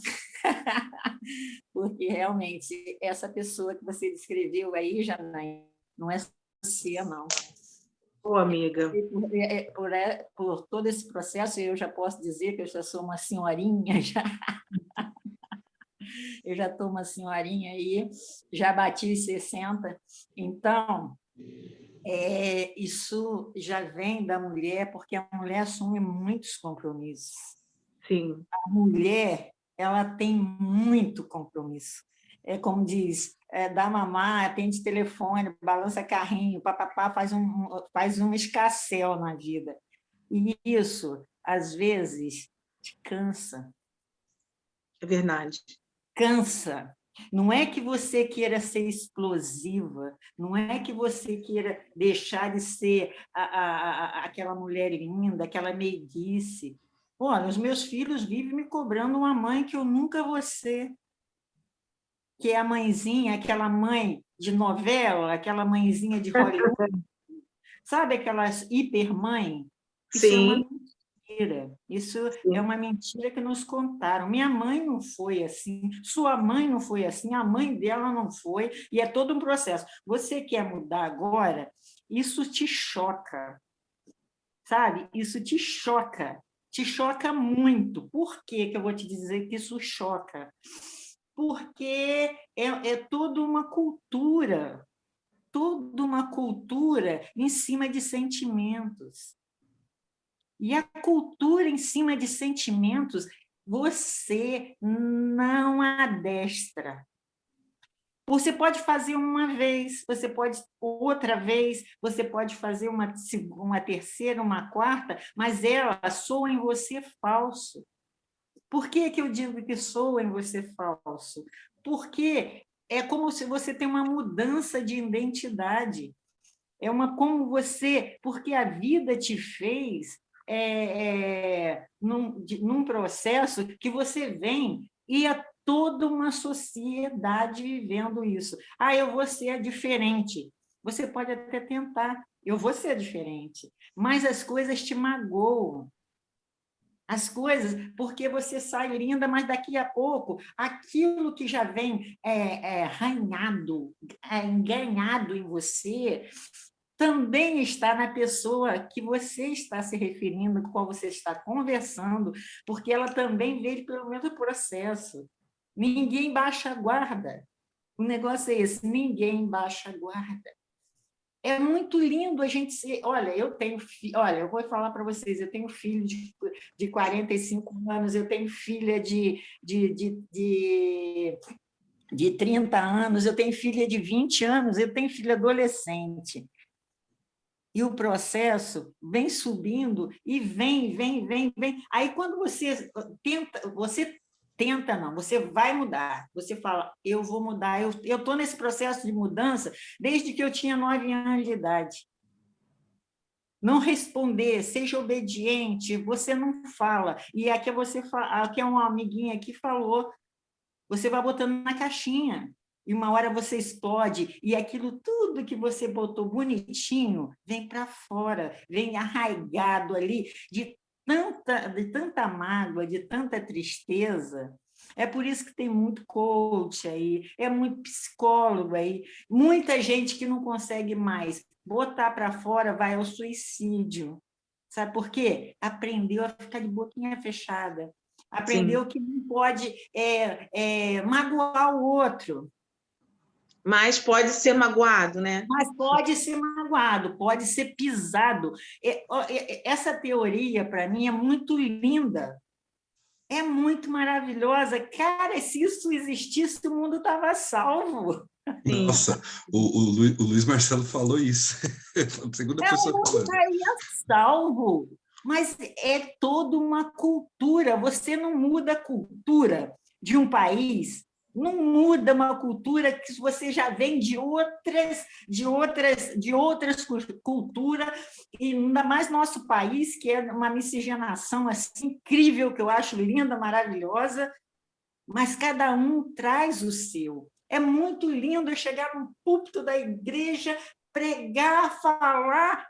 Porque realmente essa pessoa que você descreveu aí, Janaína, não é você, não. Ô, amiga. Por todo esse processo, eu já posso dizer que eu já sou uma senhorinha, já. Eu já estou uma senhorinha aí, já bati os 60. Então, isso já vem da mulher, porque a mulher assume muitos compromissos. Sim. A mulher, ela tem muito compromisso. É como diz, dá mamar, atende telefone, balança carrinho, papapá, faz um escarcéu na vida. E isso, às vezes, te cansa. É verdade. Cansa. Não é que você queira ser explosiva, não é que você queira deixar de ser aquela mulher linda, aquela meiguice. Olha, os meus filhos vivem me cobrando uma mãe que eu nunca vou ser, que é a mãezinha, aquela mãe de novela, aquela mãezinha de Hollywood. Sabe aquelas hipermãe? Isso é uma Sim. mentira. Isso Sim. é uma mentira que nos contaram. Minha mãe não foi assim, sua mãe não foi assim, a mãe dela não foi, e é todo um processo. Você quer mudar agora, isso te choca, sabe? Isso te choca muito. Por que eu vou te dizer que isso choca? Porque é toda uma cultura em cima de sentimentos. E a cultura em cima de sentimentos, você não adestra. Você pode fazer uma vez, você pode outra vez, você pode fazer uma terceira, uma quarta, mas ela soa em você falso. Por que eu digo que soa em você falso? Porque é como se você tem uma mudança de identidade. Porque a vida te fez num processo que você vem e é toda uma sociedade vivendo isso. Eu vou ser diferente. Você pode até tentar, eu vou ser diferente, mas as coisas te magoam. As coisas, porque você sai linda, mas daqui a pouco, aquilo que já vem arranhado, enganhado em você, também está na pessoa que você está se referindo, com qual você está conversando, porque ela também veio pelo mesmo processo. Ninguém baixa a guarda. O negócio é esse, ninguém baixa a guarda. É muito lindo a gente ser... Olha, eu vou falar para vocês, eu tenho filho de 45 anos, eu tenho filha de 30 anos, eu tenho filha de 20 anos, eu tenho filha adolescente. E o processo vem subindo e vem. Aí, quando você tenta, não, você vai mudar. Você fala, eu vou mudar. Eu estou nesse processo de mudança desde que eu tinha 9 anos de idade. Não responder, seja obediente, você não fala. E aqui aqui é uma amiguinha que falou, você vai botando na caixinha. E uma hora você explode, e aquilo tudo que você botou bonitinho vem para fora, vem arraigado ali de tanta mágoa, de tanta tristeza. É por isso que tem muito coach aí, é muito psicólogo aí, muita gente que não consegue mais botar para fora, vai ao suicídio. Sabe por quê? Aprendeu a ficar de boquinha fechada. Aprendeu Sim. que não pode magoar o outro. Mas pode ser magoado, né? Mas pode ser magoado, pode ser pisado. Essa teoria, para mim, é muito linda. É muito maravilhosa. Cara, se isso existisse, o mundo estava salvo. Sim. Nossa, o Luiz Marcelo falou isso. A segunda pessoa O mundo falando. estaria salvo. Mas é toda uma cultura. Você não muda a cultura de um país, não muda uma cultura que você já vem de outras culturas, e ainda mais nosso país, que é uma miscigenação assim, incrível, que eu acho linda, maravilhosa, mas cada um traz o seu. É muito lindo eu chegar no púlpito da igreja, pregar, falar,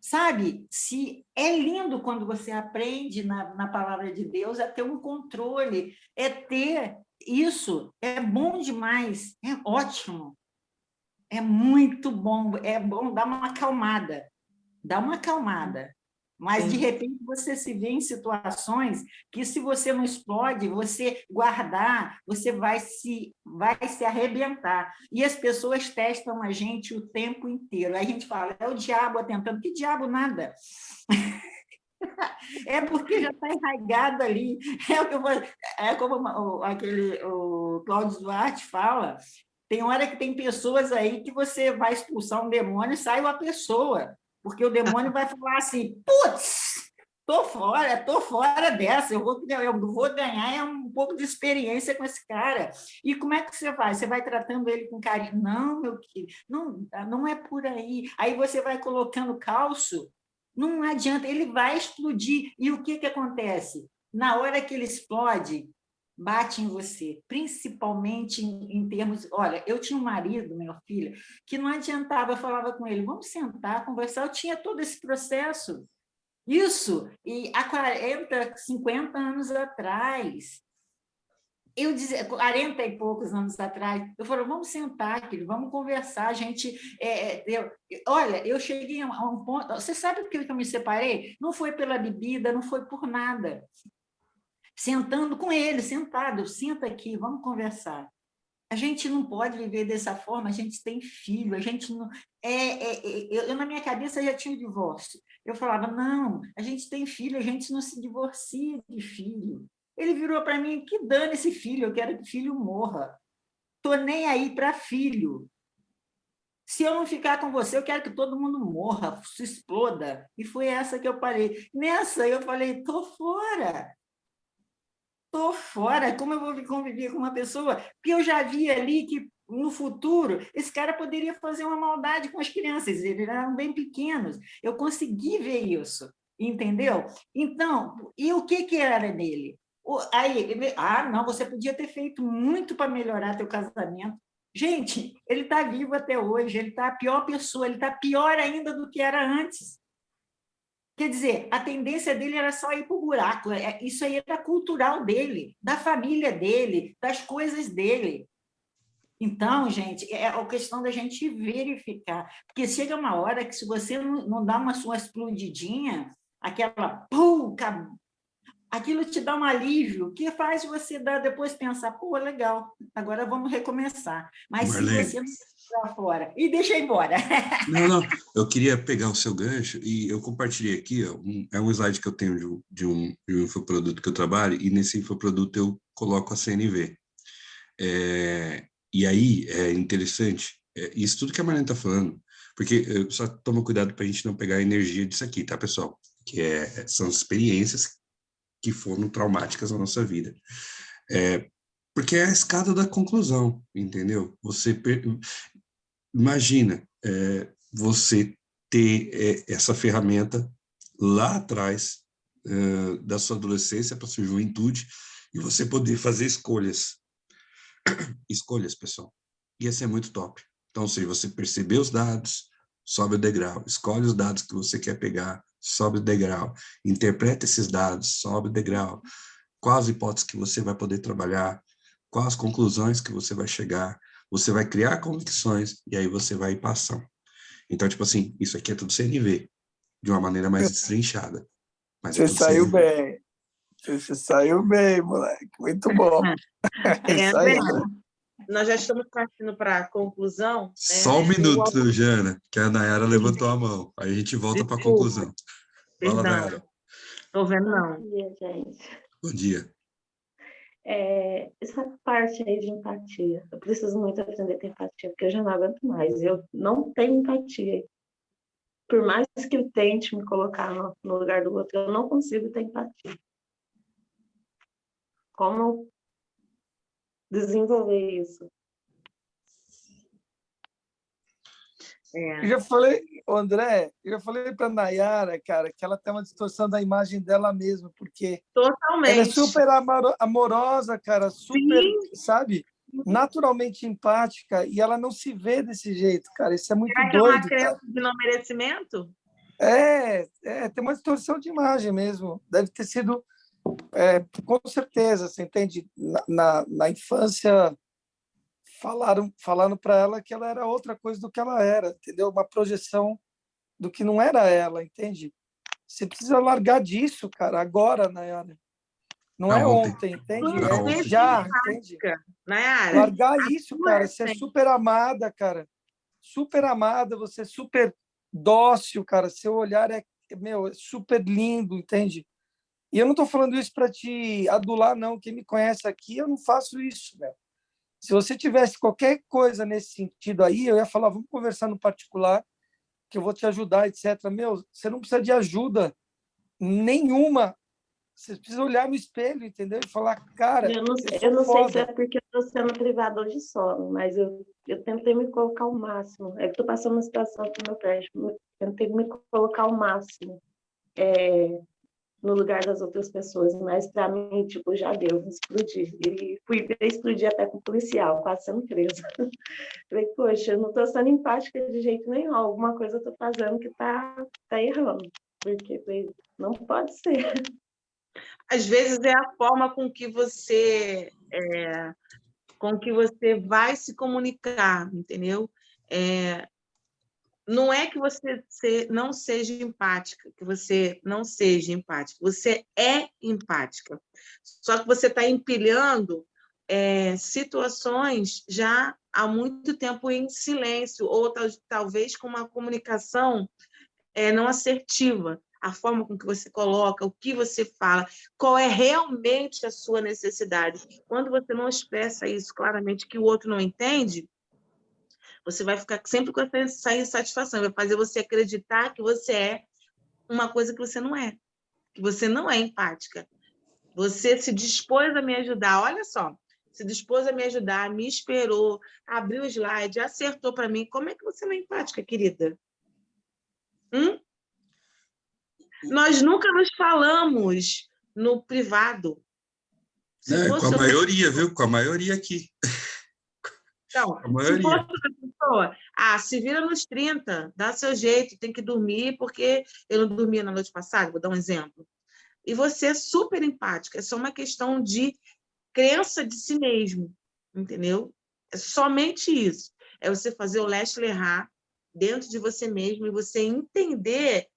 sabe? Se é lindo quando você aprende na palavra de Deus a ter um controle, é ter isso, é bom demais, é ótimo, é muito bom, é bom dar uma acalmada, mas de repente você se vê em situações que, se você não explode, você guardar, você vai se arrebentar. E as pessoas testam a gente o tempo inteiro. Aí a gente fala, é o diabo atentando. Que diabo nada? É porque já está enraizado ali. É como o Cláudio Duarte fala, tem hora que tem pessoas aí que você vai expulsar um demônio e sai uma pessoa, porque o demônio vai falar assim, putz, tô fora dessa, eu vou ganhar um pouco de experiência com esse cara. E como é que você vai? Você vai tratando ele com carinho? Não, meu querido, não é por aí. Aí você vai colocando calço, não adianta, ele vai explodir. E o que acontece? Na hora que ele explode, bate em você, principalmente em termos... Olha, eu tinha um marido, meu filho, que não adiantava, eu falava com ele, vamos sentar, conversar, eu tinha todo esse processo. Isso, e há 40, 50 anos atrás, eu dizia, 40 e poucos anos atrás, eu falei, vamos sentar, querido, vamos conversar, a gente... olha, eu cheguei a um ponto... Você sabe por que eu me separei? Não foi pela bebida, não foi por nada. Sentando com ele, sentado, senta aqui, vamos conversar. A gente não pode viver dessa forma, a gente tem filho, a gente não... Eu, na minha cabeça, já tinha divórcio. Eu falava, não, a gente tem filho, a gente não se divorcia de filho. Ele virou para mim, que dane esse filho, eu quero que filho morra. Estou nem aí para filho. Se eu não ficar com você, eu quero que todo mundo morra, se exploda. E foi essa que eu parei. Nessa, eu falei, estou fora. Estou fora, como eu vou conviver com uma pessoa? Porque eu já vi ali que, no futuro, esse cara poderia fazer uma maldade com as crianças, eles eram bem pequenos. Eu consegui ver isso, entendeu? Então, e o que era dele? Aí, não, você podia ter feito muito para melhorar teu casamento. Gente, ele está vivo até hoje, ele está a pior pessoa, ele está pior ainda do que era antes. Quer dizer, a tendência dele era só ir para o buraco, isso aí era cultural dele, da família dele, das coisas dele. Então, gente, é a questão da gente verificar, porque chega uma hora que, se você não dá uma sua explodidinha, aquela aquilo te dá um alívio, que faz você depois pensar, pô, legal, agora vamos recomeçar. Mas Marlene, se você não para fora, e deixa ir embora. Não, eu queria pegar o seu gancho e eu compartilhei aqui, ó, é um slide que eu tenho de um infoproduto que eu trabalho, e nesse infoproduto eu coloco a CNV. E aí é interessante, isso tudo que a Marlene está falando, porque só toma cuidado para a gente não pegar a energia disso aqui, tá, pessoal? Que são experiências que foram traumáticas na nossa vida. Porque é a escada da conclusão, entendeu? Imagina você ter essa ferramenta lá atrás da sua adolescência para sua juventude e você poder fazer escolhas. Escolhas, pessoal. Ia ser muito top. Então, se você perceber os dados, sobe o degrau. Escolhe os dados que você quer pegar, sobe o degrau. Interpreta esses dados, sobe o degrau. Quais hipóteses que você vai poder trabalhar, quais conclusões que você vai chegar, você vai criar convicções e aí você vai ir para ação. Então, tipo assim, isso aqui é tudo CNV, de uma maneira mais destrinchada. Mas você saiu bem. Você saiu bem, moleque. Muito bom. É isso aí. nós já estamos partindo para a conclusão, né? Só um minuto, Jana, que a Nayara levantou a mão. Aí a gente volta para a Desculpa. conclusão. Fala, Perdão. Nayara. Estou vendo, não. Bom dia, gente. Bom dia. Essa parte aí de empatia, eu preciso muito aprender a ter empatia, porque eu já não aguento mais. Eu não tenho empatia. Por mais que eu tente me colocar no lugar do outro, eu não consigo ter empatia. Como desenvolver isso? Eu já falei, André, eu já falei para a Nayara, cara, que ela tem uma distorção da imagem dela mesma, porque Totalmente. ela é super amorosa, cara, super, sabe, naturalmente empática, e ela não se vê desse jeito, cara. Isso é muito Será que doido, é uma crença cara. de não merecimento? Tem uma distorção de imagem mesmo. Deve ter sido, com certeza, você entende? Na infância, falaram para ela que ela era outra coisa do que ela era, entendeu? Uma projeção do que não era ela, entende? Você precisa largar disso, cara, agora, Nayara. Não é ontem, entende? Não, Já, entende? Nayara, Largar isso, cara. Você é super amada, cara. Super amada, você é super dócil, cara. Seu olhar é super lindo, entende? E eu não estou falando isso para te adular, não. Quem me conhece aqui, eu não faço isso, velho. Se você tivesse qualquer coisa nesse sentido aí, eu ia falar, vamos conversar no particular, que eu vou te ajudar, etc. Você não precisa de ajuda nenhuma. Você precisa olhar no espelho, entendeu? E falar, cara, eu não sei se é porque eu estou sendo privada de sono, mas eu tentei me colocar ao máximo. É que estou passando uma situação aqui no meu prédio. Eu tentei me colocar ao máximo no lugar das outras pessoas, mas para mim, tipo, já deu, explodir. E fui explodir até com o policial, quase sendo presa. Falei, poxa, eu não estou sendo empática de jeito nenhum. Alguma coisa eu estou fazendo que tá errando. Porque não pode ser. Às vezes é a forma com que você vai se comunicar, entendeu? Não é que você não seja empática, que você não seja empática. Você é empática. Só que você está empilhando situações já há muito tempo em silêncio, ou talvez com uma comunicação não assertiva. A forma com que você coloca, o que você fala, qual é realmente a sua necessidade. Quando você não expressa isso claramente, que o outro não entende, você vai ficar sempre com essa insatisfação, vai fazer você acreditar que você é uma coisa que você não é, que você não é empática. Você se dispôs a me ajudar, olha só, se dispôs a me ajudar, me esperou, abriu o slide, acertou para mim. Como é que você não é empática, querida? Nós nunca nos falamos no privado. Com a maioria, viu? Com a maioria aqui. Então, se fosse outra pessoa, se vira nos 30, dá seu jeito, tem que dormir, porque eu não dormia na noite passada, vou dar um exemplo. E você é super empática, é só uma questão de crença de si mesmo, entendeu? É somente isso. É você fazer o leste errar dentro de você mesmo e você entender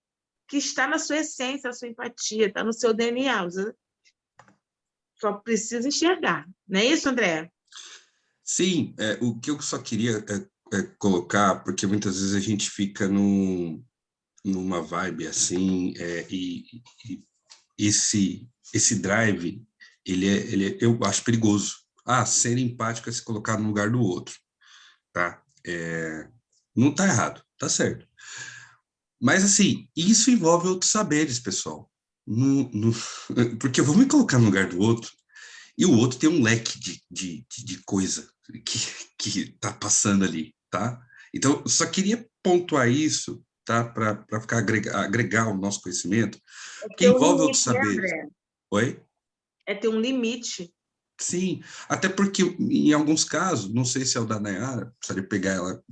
que está na sua essência, a sua empatia, está no seu DNA. Você só precisa enxergar. Não é isso, André? Sim, o que eu só queria colocar, porque muitas vezes a gente fica numa vibe assim, e esse drive, eu acho perigoso. Ser empático é se colocar no lugar do outro, tá? Não tá errado, tá certo. Mas, assim, isso envolve outros saberes, pessoal. Porque eu vou me colocar no lugar do outro, e o outro tem um leque de coisa que está passando ali, tá? Então, eu só queria pontuar isso, tá? Para agregar o nosso conhecimento, que envolve outros saberes. Oi? É ter um limite. Sim, até porque em alguns casos, não sei se é o da Nayara, precisaria pegar ela,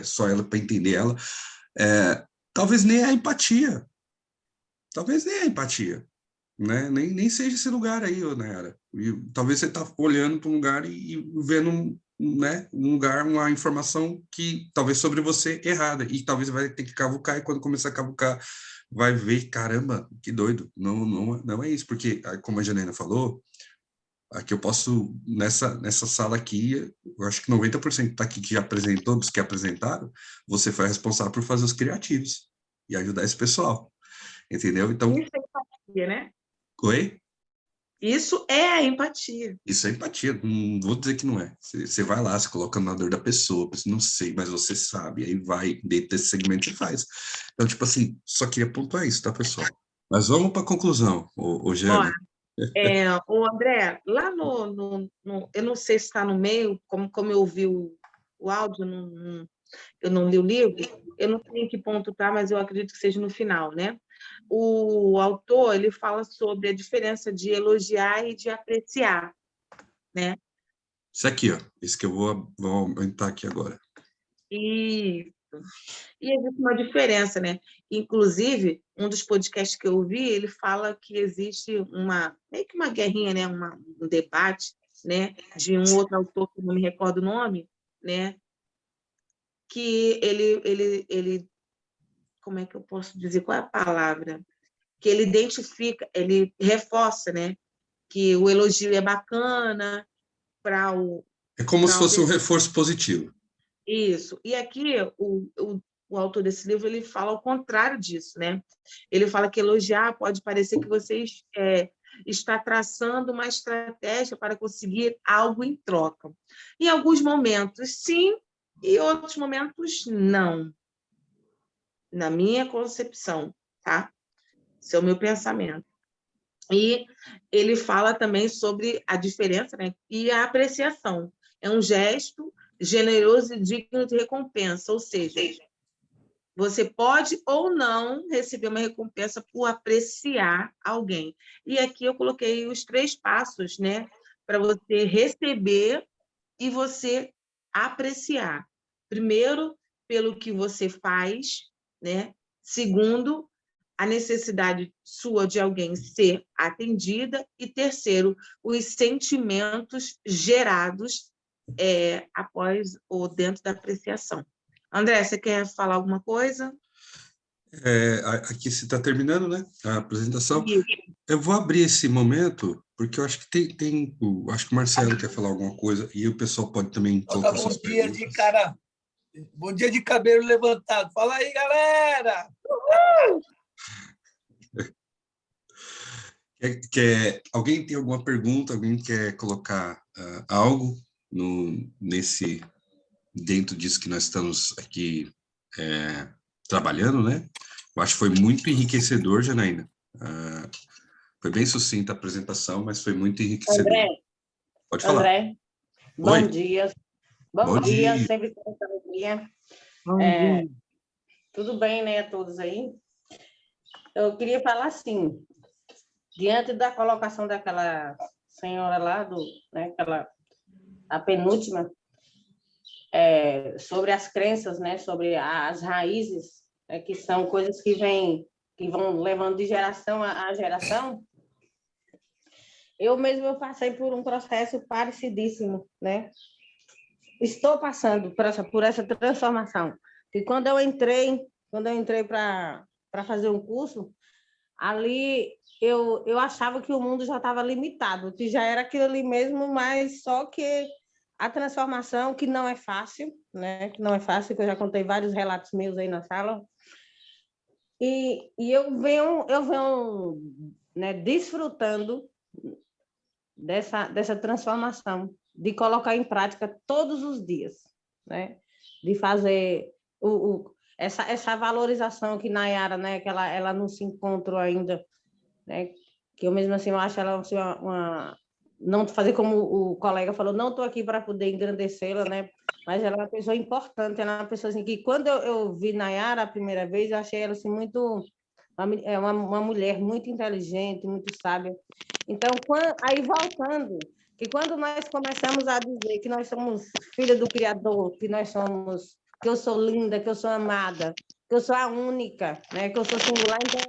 só ela para entender ela, talvez nem a empatia. Talvez nem a empatia. Né? Nem seja esse lugar aí, Nayara. Talvez você está olhando para um lugar e vendo, né, um lugar, uma informação que talvez sobre você errada, e talvez vai ter que cavucar, e quando começar a cavucar, vai ver, caramba, que doido. Não é isso, porque, como a Janaína falou, Aqui eu posso, nessa sala aqui, eu acho que 90% tá aqui que já apresentou, dos que apresentaram, você foi responsável por fazer os criativos e ajudar esse pessoal, entendeu? Então, Isso é empatia, né? oi? Isso é a empatia. Isso é empatia, não vou dizer que não é. Você vai lá, você coloca na dor da pessoa, pensa, não sei, mas você sabe, aí vai, dentro desse segmento você faz. Então, tipo assim, só queria pontuar isso, tá, pessoal? Mas vamos para a conclusão, ô Ó, Jana. o André, lá eu não sei se está no meio, como eu ouvi o áudio, eu não li o livro, eu não sei em que ponto está, mas eu acredito que seja no final, né? O autor, ele fala sobre a diferença de elogiar e de apreciar, né? Isso aqui, ó, esse que eu vou aumentar aqui agora. E existe uma diferença, né? Inclusive, um dos podcasts que eu ouvi, ele fala que existe meio que uma guerrinha, né? Um debate, né? De um outro autor, que não me recordo o nome, né? Que ele, como é que eu posso dizer? Qual é a palavra? Que ele identifica, ele reforça, né? Que o elogio é bacana para É como se para fosse um reforço positivo. isso. E aqui, o autor desse livro, ele fala ao contrário disso, né? Ele fala que elogiar pode parecer que você está traçando uma estratégia para conseguir algo em troca. Em alguns momentos, sim, e em outros momentos, não. Na minha concepção, tá? Esse é o meu pensamento. E ele fala também sobre a diferença, né? E a apreciação. É um gesto generoso e digno de recompensa, ou seja, você pode ou não receber uma recompensa por apreciar alguém. E aqui eu coloquei os 3 passos, né? Para você receber e você apreciar. Primeiro, pelo que você faz, né? Segundo, a necessidade sua de alguém ser atendida. E terceiro, os sentimentos gerados após ou dentro da apreciação. André, você quer falar alguma coisa? Aqui se está terminando, né? A apresentação. Isso. Eu vou abrir esse momento, porque eu acho que acho que o Marcelo quer falar alguma coisa, e o pessoal pode também colocar suas perguntas. Bom dia de cabelo levantado. Fala aí, galera! Alguém tem alguma pergunta? Alguém quer colocar algo dentro disso que nós estamos aqui trabalhando, né? Eu acho que foi muito enriquecedor, Janaína. Foi bem sucinta a apresentação, mas foi muito enriquecedor. André, Pode falar. André, bom Oi. dia. Bom dia. Sempre com muita alegria. Bom dia. Tudo bem, né, a todos aí? Eu queria falar assim, diante da colocação daquela senhora lá, né, a penúltima, sobre as crenças, né, sobre as raízes, que são coisas que vão levando de geração a geração. Eu passei por um processo parecidíssimo, né? Estou passando por essa transformação. E quando eu entrei para fazer um curso, ali eu achava que o mundo já estava limitado, que já era aquilo ali mesmo, mas só que a transformação, que não é fácil, né? Que não é fácil, que eu já contei vários relatos meus aí na sala. E eu venho né, desfrutando dessa transformação, de colocar em prática todos os dias, né? De fazer essa valorização que Nayara, né, que ela não se encontrou ainda, né? Que eu mesmo assim eu acho ela assim, não fazer como o colega falou, não estou aqui para poder engrandecê-la, né? Mas ela é uma pessoa importante, ela é uma pessoa assim que quando eu vi Nayara a primeira vez, eu achei ela assim muito uma mulher muito inteligente, muito sábia. Então, aí voltando, que quando nós começamos a dizer que nós somos filha do Criador, que eu sou linda, que eu sou amada, que eu sou a única, né, que eu sou singular, então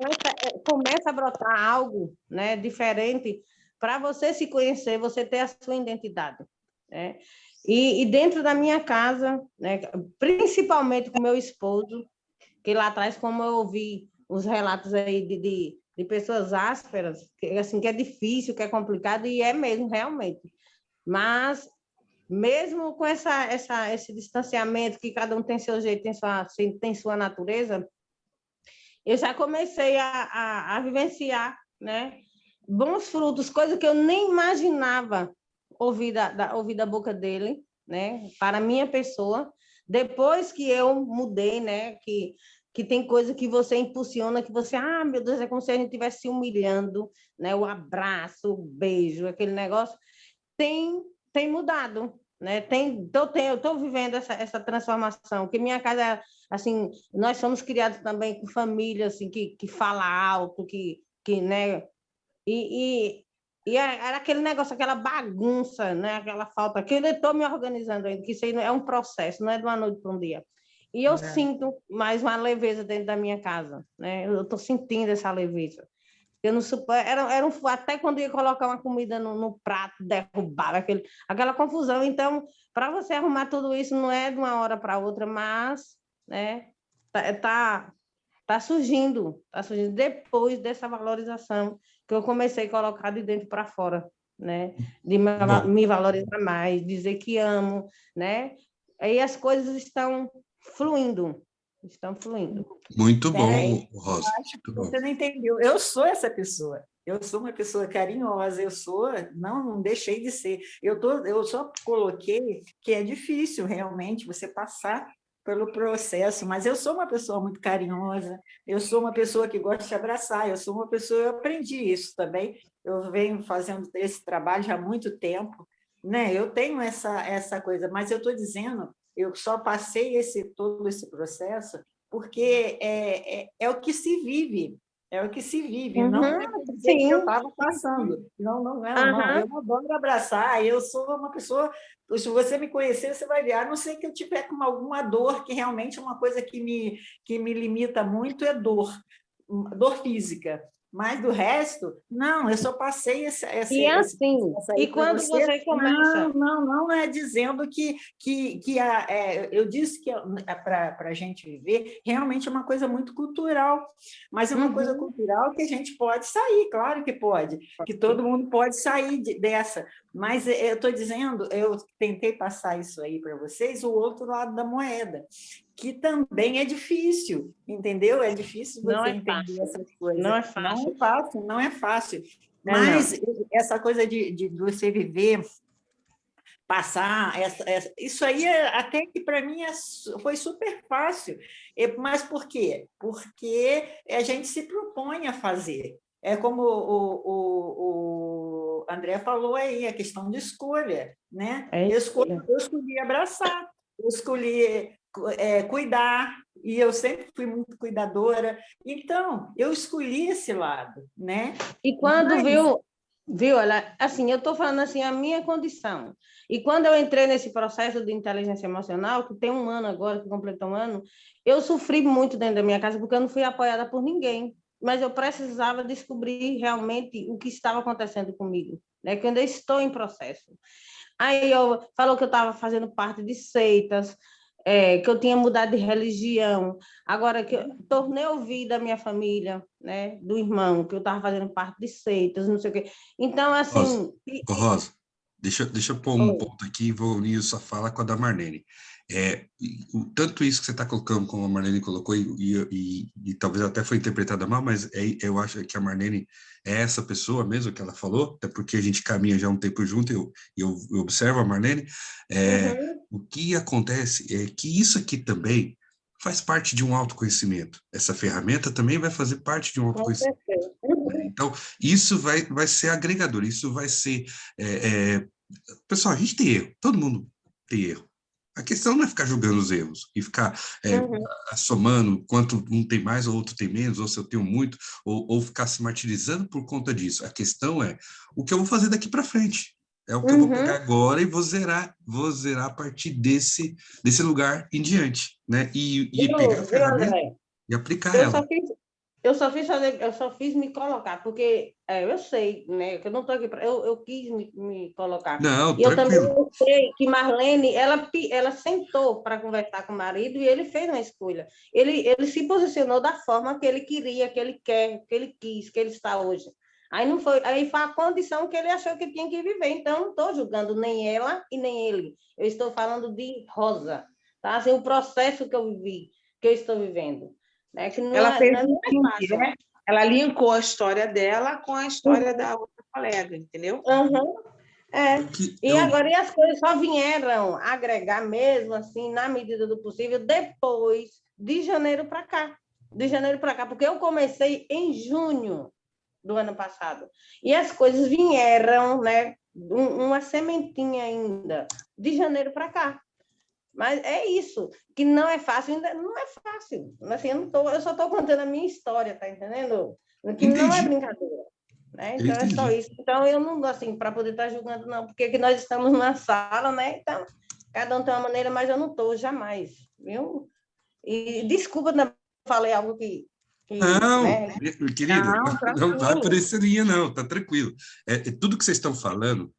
começa a brotar algo, né, diferente para você se conhecer, você ter a sua identidade, né? E dentro da minha casa, né, principalmente com meu esposo, que lá atrás, como eu ouvi os relatos aí de pessoas ásperas, que, assim, que é difícil, que é complicado, e é mesmo, realmente. Mas, mesmo com esse distanciamento, que cada um tem seu jeito, tem sua natureza, eu já comecei a vivenciar, né, bons frutos, coisas que eu nem imaginava ouvir da boca dele, né, para a minha pessoa, depois que eu mudei, né, que tem coisa que você impulsiona, que você, meu Deus, é como se a gente estivesse se humilhando, né, o abraço, o beijo, aquele negócio, tem mudado, né? Eu estou vivendo essa transformação, que minha casa, assim, nós somos criados também com família, assim, que fala alto, né? Era aquele negócio, aquela bagunça, né? Aquela falta, que eu estou me organizando ainda, que isso aí é um processo, não é de uma noite para um dia. E eu sinto mais uma leveza dentro da minha casa, né? Eu estou sentindo essa leveza. Eu não até quando ia colocar uma comida no prato, derrubava aquela confusão. Então, para você arrumar tudo isso, não é de uma hora para outra, mas, né, tá surgindo depois dessa valorização que eu comecei a colocar de dentro para fora, né, de me valorizar mais, dizer que amo, né, aí as coisas estão fluindo. Muito bom, Rosa. Acho que você não entendeu. Eu sou essa pessoa. Eu sou uma pessoa carinhosa, não deixei de ser. Eu só coloquei que é difícil realmente você passar pelo processo, mas eu sou uma pessoa muito carinhosa, eu sou uma pessoa que gosta de abraçar, eu aprendi isso também, eu venho fazendo esse trabalho já há muito tempo, né? Eu tenho essa coisa, mas eu estou dizendo, eu só passei todo esse processo porque é o que se vive, não é dizer que eu estava passando. Não, eu adoro abraçar, eu sou uma pessoa, se você me conhecer, você vai ver, a não ser que eu tiver com alguma dor, que realmente é uma coisa que me limita muito, é dor física. Mas do resto, não, eu só passei e assim, e quando você começa... Não é dizendo que eu disse que para a gente viver, realmente é uma coisa muito cultural, mas é uma coisa cultural que a gente pode sair, claro que pode, que todo mundo pode sair dessa, mas eu estou dizendo, eu tentei passar isso aí para vocês, o outro lado da moeda, que também é difícil, entendeu? É difícil você entender essas coisas. Não é fácil. Mas essa coisa de você viver, passar, isso aí até que para mim foi super fácil. Mas por quê? Porque a gente se propõe a fazer. É como o André falou aí, a questão de escolha, né? Eu escolhi abraçar, eu escolhi cuidar, e eu sempre fui muito cuidadora, então eu escolhi esse lado, né? E quando viu, ela, assim, eu estou falando assim, a minha condição, e quando eu entrei nesse processo de inteligência emocional, que tem 1 ano agora, que completou 1 ano, eu sofri muito dentro da minha casa, porque eu não fui apoiada por ninguém, mas eu precisava descobrir realmente o que estava acontecendo comigo, né? Que eu ainda estou em processo. Aí falou que eu estava fazendo parte de seitas, que eu tinha mudado de religião, agora que eu tornei ouvida a minha família, né, do irmão, que eu estava fazendo parte de seitas, não sei o quê. Então, assim... Rosa, deixa eu pôr um ponto aqui e vou unir essa fala com a da Marlene. Tanto isso que você está colocando, como a Marlene colocou, e talvez até foi interpretada mal, mas eu acho que a Marlene é essa pessoa mesmo que ela falou, até porque a gente caminha já um tempo junto, e eu observo a Marlene. O que acontece é que isso aqui também faz parte de um autoconhecimento. Essa ferramenta também vai fazer parte de um autoconhecimento. Então, isso vai ser agregador, isso vai ser... Pessoal, a gente tem erro, todo mundo tem erro. A questão não é ficar julgando os erros e ficar somando quanto um tem mais ou outro tem menos, ou se eu tenho muito, ou ficar se martirizando por conta disso. A questão é o que eu vou fazer daqui para frente. É o que eu vou pegar agora e vou zerar a partir desse lugar em diante, né? E pegar a ferramenta e aplicar ela. eu só fiz me colocar, porque eu sei, né, que eu não estou aqui para... Eu quis me colocar. Não, E eu também tranquilo. sei que Marlene, ela sentou para conversar com o marido e ele fez uma escolha. Ele se posicionou da forma que ele queria, que ele quer, que ele quis, que ele está hoje. Aí foi a condição que ele achou que tinha que viver. Então, não estou julgando nem ela e nem ele. Eu estou falando de Rosa, tá? Assim, o processo que eu vivi, que eu estou vivendo. Né? Que não Ela fez não um é link, fácil. né? Ela linkou a história dela com a história da outra colega, entendeu? Uhum. E Eu, agora e as coisas só vieram agregar mesmo, assim, na medida do possível, depois de janeiro para cá. De janeiro para cá, porque eu comecei em junho do ano passado. E as coisas vieram, né? Uma sementinha ainda, de janeiro para cá. Mas é isso, que não é fácil, ainda não é fácil. Assim, eu só estou contando a minha história, tá entendendo? Que não é entendi, brincadeira. Né? eu Então, é só entendi. isso. Então, eu não, assim, para poder estar julgando, não, porque aqui nós estamos numa sala, né? Então, cada um tem uma maneira, mas eu não estou, jamais, viu? E desculpa, não falei algo Não, né? querida, Não, não vai por tranquilo. essa linha, não, tá tranquilo. Tudo que vocês estão falando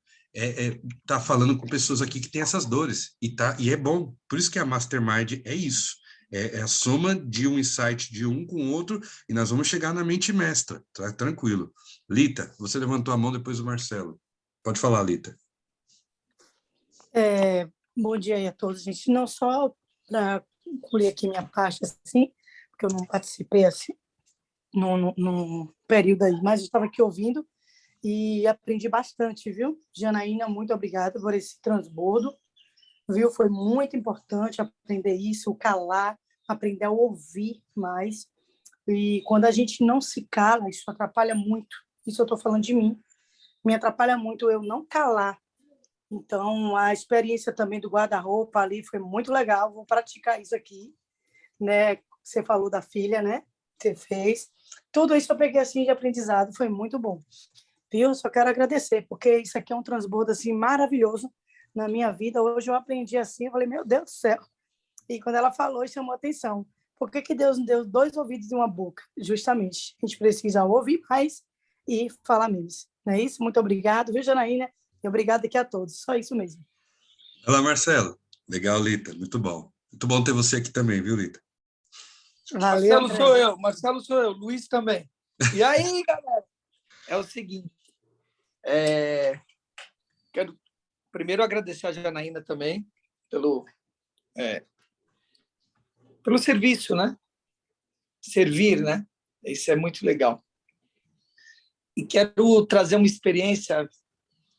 tá falando com pessoas aqui que têm essas dores, e é bom. Por isso que a Mastermind é isso. É a soma de um insight de um com o outro, e nós vamos chegar na mente mestra, tá tranquilo. Lita, você levantou a mão depois do Marcelo. Pode falar, Lita. Bom dia aí a todos, gente. Não só para concluir aqui minha parte, assim, porque eu não participei assim, num período aí, mas eu estava aqui ouvindo e aprendi bastante, viu? Janaína, muito obrigada por esse transbordo, viu? Foi muito importante aprender isso, calar, aprender a ouvir mais. E quando a gente não se cala, isso atrapalha muito. Isso eu estou falando de mim. Me atrapalha muito eu não calar. Então, a experiência também do guarda-roupa ali foi muito legal. Vou praticar isso aqui, né? Você falou da filha, né? Você fez. Tudo isso eu peguei assim de aprendizado, foi muito bom. Viu? Só quero agradecer, porque isso aqui é um transbordo assim maravilhoso na minha vida. Hoje eu aprendi assim, eu falei, meu Deus do céu. E quando ela falou, chamou atenção. Por que Deus nos deu 2 ouvidos e uma boca? Justamente. A gente precisa ouvir mais e falar menos. Não é isso? Muito obrigado, viu, Janaína? E obrigado aqui a todos. Só isso mesmo. Olá, Marcelo. Legal, Lita. Muito bom. Muito bom ter você aqui também, viu, Lita? Valeu, Marcelo sou eu, Luiz também. E aí, galera? É o seguinte, quero primeiro agradecer a Janaína também pelo serviço, né? Servir, né? Isso é muito legal. E quero trazer uma experiência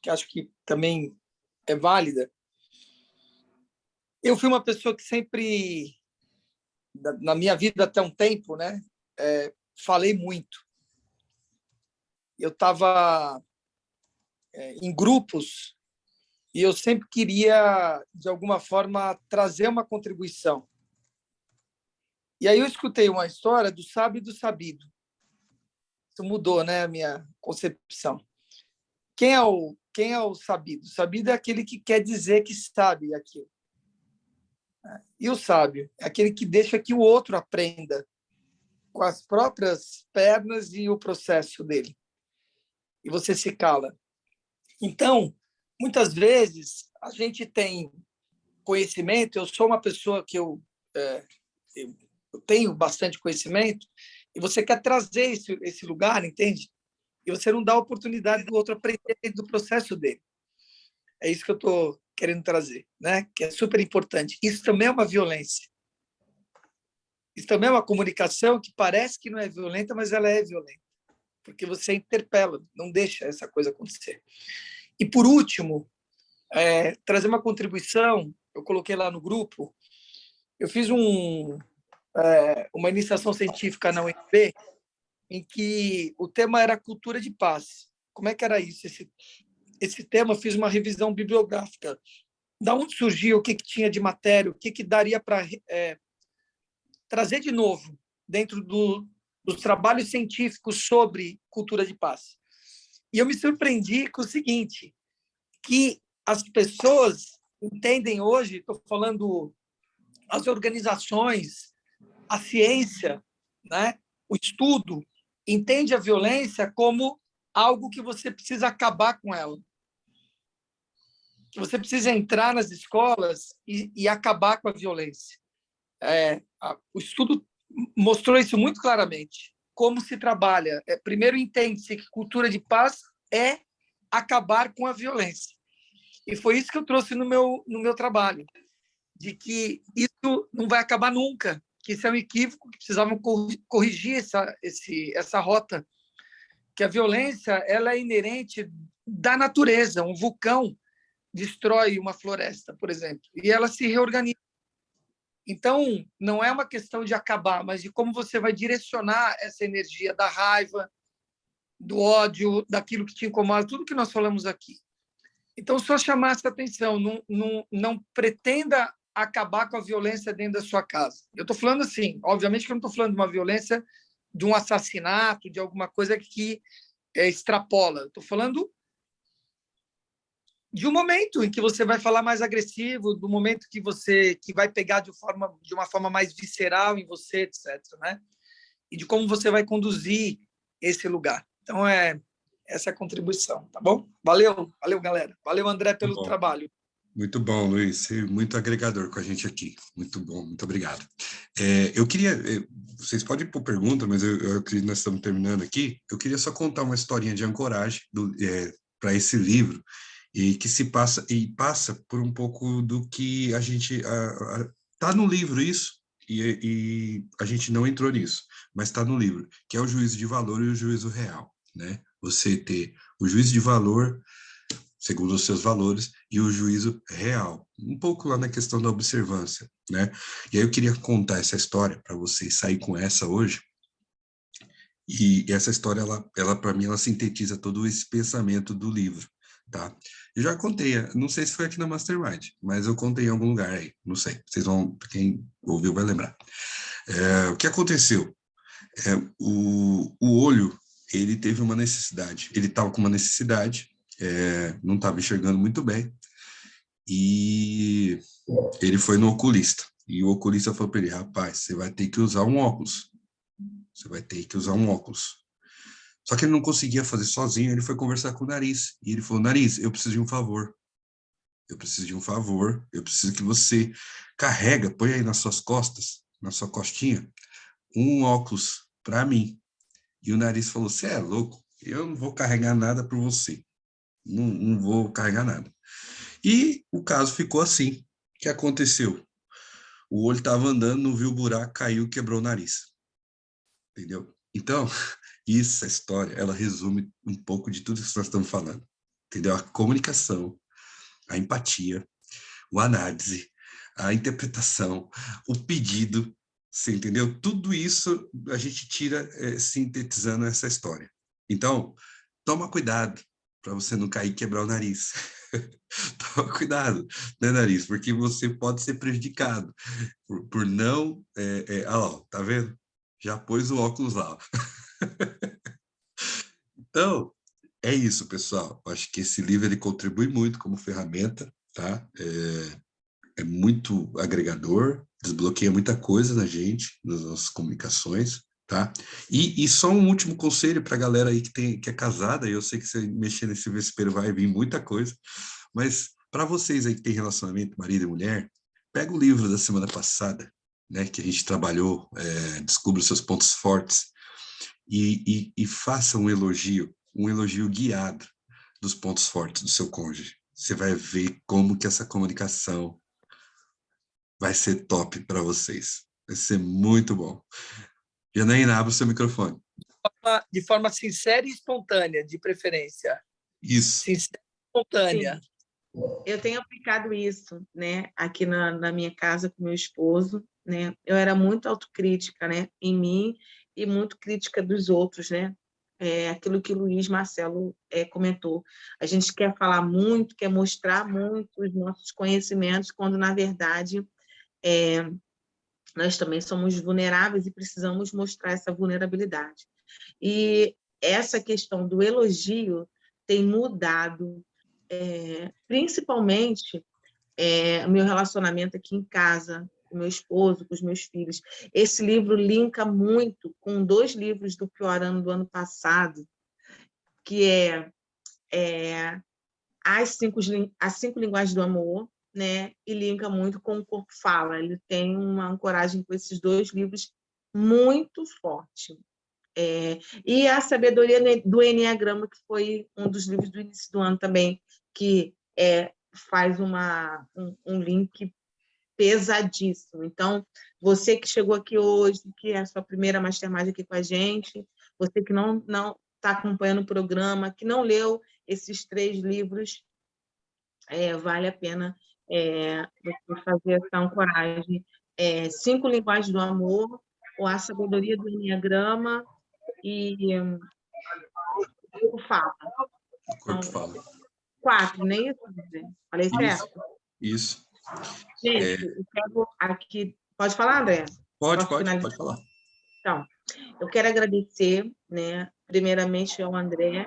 que acho que também é válida. Eu fui uma pessoa que sempre, na minha vida até um tempo, né? Falei muito. Eu estava em grupos e eu sempre queria, de alguma forma, trazer uma contribuição. E aí eu escutei uma história do sábio e do sabido. Isso mudou, né, a minha concepção. Quem é o sabido? O sabido é aquele que quer dizer que sabe aquilo. E o sábio é aquele que deixa que o outro aprenda com as próprias pernas e o processo dele. E você se cala. Então, muitas vezes, a gente tem conhecimento, eu sou uma pessoa que eu tenho bastante conhecimento, e você quer trazer esse lugar, entende? E você não dá a oportunidade do outro aprender dentro do processo dele. É isso que eu estou querendo trazer, né? Que é super importante. Isso também é uma violência. Isso também é uma comunicação que parece que não é violenta, mas ela é violenta. Porque você interpela, não deixa essa coisa acontecer. E, por último, trazer uma contribuição, eu coloquei lá no grupo, eu fiz uma iniciação científica na UNB, em que o tema era cultura de paz. Como é que era isso? Esse tema, eu fiz uma revisão bibliográfica. Da onde surgiu, o que tinha de matéria, o que daria para trazer de novo dentro dos trabalhos científicos sobre cultura de paz. E eu me surpreendi com o seguinte, que as pessoas entendem hoje, estou falando as organizações, a ciência, né? o estudo entende a violência como algo que você precisa acabar com ela. Que você precisa entrar nas escolas e acabar com a violência. O estudo mostrou isso muito claramente. Como se trabalha. Primeiro, entende-se que cultura de paz é acabar com a violência. E foi isso que eu trouxe no meu trabalho, de que isso não vai acabar nunca, que isso é um equívoco, que precisavam corrigir essa rota, que a violência ela é inerente da natureza. Um vulcão destrói uma floresta, por exemplo, e ela se reorganiza. Então, não é uma questão de acabar, mas de como você vai direcionar essa energia da raiva, do ódio, daquilo que te incomoda, tudo que nós falamos aqui. Então, só chamar essa atenção, não pretenda acabar com a violência dentro da sua casa. Eu estou falando assim, obviamente que eu não estou falando de uma violência, de um assassinato, de alguma coisa que extrapola. Estou falando de um momento em que você vai falar mais agressivo, do momento que vai pegar de uma forma mais visceral em você, etc., né? E de como você vai conduzir esse lugar. Então, essa é a contribuição, tá bom? Valeu, galera. Valeu, André, pelo trabalho. Muito bom, Luiz. Muito agregador com a gente aqui. Muito bom, muito obrigado. Eu queria... Vocês podem pôr pergunta, mas eu acredito que nós estamos terminando aqui. Eu queria só contar uma historinha de ancoragem para esse livro, e que passa por um pouco do que a gente... Está no livro isso, e a gente não entrou nisso, mas está no livro, que é o juízo de valor e o juízo real, né? Você ter o juízo de valor segundo os seus valores e o juízo real, um pouco lá na questão da observância, né? E aí eu queria contar essa história para vocês sair com essa hoje. E essa história, ela para mim, ela sintetiza todo esse pensamento do livro, tá? Eu já contei, não sei se foi aqui na Mastermind, mas eu contei em algum lugar aí, não sei. Quem ouviu vai lembrar. O que aconteceu? O olho, ele teve uma necessidade, ele estava com uma necessidade, não estava enxergando muito bem, e ele foi no oculista, e o oculista falou para ele: rapaz, você vai ter que usar um óculos, você vai ter que usar um óculos. Só que ele não conseguia fazer sozinho, ele foi conversar com o Nariz, e ele falou: Nariz, eu preciso de um favor, eu preciso que você põe aí nas suas costas, na sua costinha, um óculos para mim. E o Nariz falou: você é louco, eu não vou carregar nada por você, não vou carregar nada. E o caso ficou assim. O que aconteceu? O olho estava andando, não viu o buraco, caiu, quebrou o nariz. Entendeu? Então, essa história, ela resume um pouco de tudo que nós estamos falando. Entendeu? A comunicação, a empatia, a análise, a interpretação, o pedido, você entendeu? Tudo isso a gente tira sintetizando essa história. Então, toma cuidado para você não cair e quebrar o nariz. Toma cuidado, né, Nariz? Porque você pode ser prejudicado por não... ó, tá vendo? Já pôs o óculos lá. Então, é isso, pessoal. Acho que esse livro ele contribui muito como ferramenta, tá? É muito agregador, desbloqueia muita coisa na gente, nas nossas comunicações, tá? E só um último conselho para a galera aí que é casada, eu sei que você mexer nesse vespeiro vai vir muita coisa, mas para vocês aí que tem relacionamento marido e mulher, pega o livro da semana passada, né, que a gente trabalhou, Descubra os seus pontos fortes, e faça um elogio guiado dos pontos fortes do seu cônjuge. Você vai ver como que essa comunicação vai ser top para vocês. Vai ser muito bom. Janaína, abre o seu microfone. De forma sincera e espontânea, de preferência. Isso. Sincera e espontânea. Sim. Eu tenho aplicado isso, né, aqui na minha casa com meu esposo, né? Eu era muito autocrítica, né, em mim e muito crítica dos outros, né? Aquilo que o Luiz Marcelo comentou. A gente quer falar muito, quer mostrar muito os nossos conhecimentos, quando, na verdade, nós também somos vulneráveis e precisamos mostrar essa vulnerabilidade. E essa questão do elogio tem mudado, principalmente o meu relacionamento aqui em casa, com meu esposo, com os meus filhos. Esse livro linka muito com 2 livros do Pior Ano do ano passado, que é As 5 Linguagens do Amor, né? E linka muito com O Corpo Fala. Ele tem uma ancoragem com esses 2 livros muito forte. E A Sabedoria do Eneagrama, que foi um dos livros do início do ano também, que faz um link pesadíssimo. Então, você que chegou aqui hoje, que é a sua primeira Mastermind aqui com a gente, você que não está acompanhando o programa, que não leu esses 3 livros, vale a pena você fazer essa ancoragem. 5 Linguagens do Amor, ou A Sabedoria do Eneagrama, e o Corpo Fala. O Corpo Fala. 4, nem isso, falei certo? Isso. Gente, eu quero aqui... Pode falar, André? Pode falar. Então, eu quero agradecer, né, primeiramente ao André,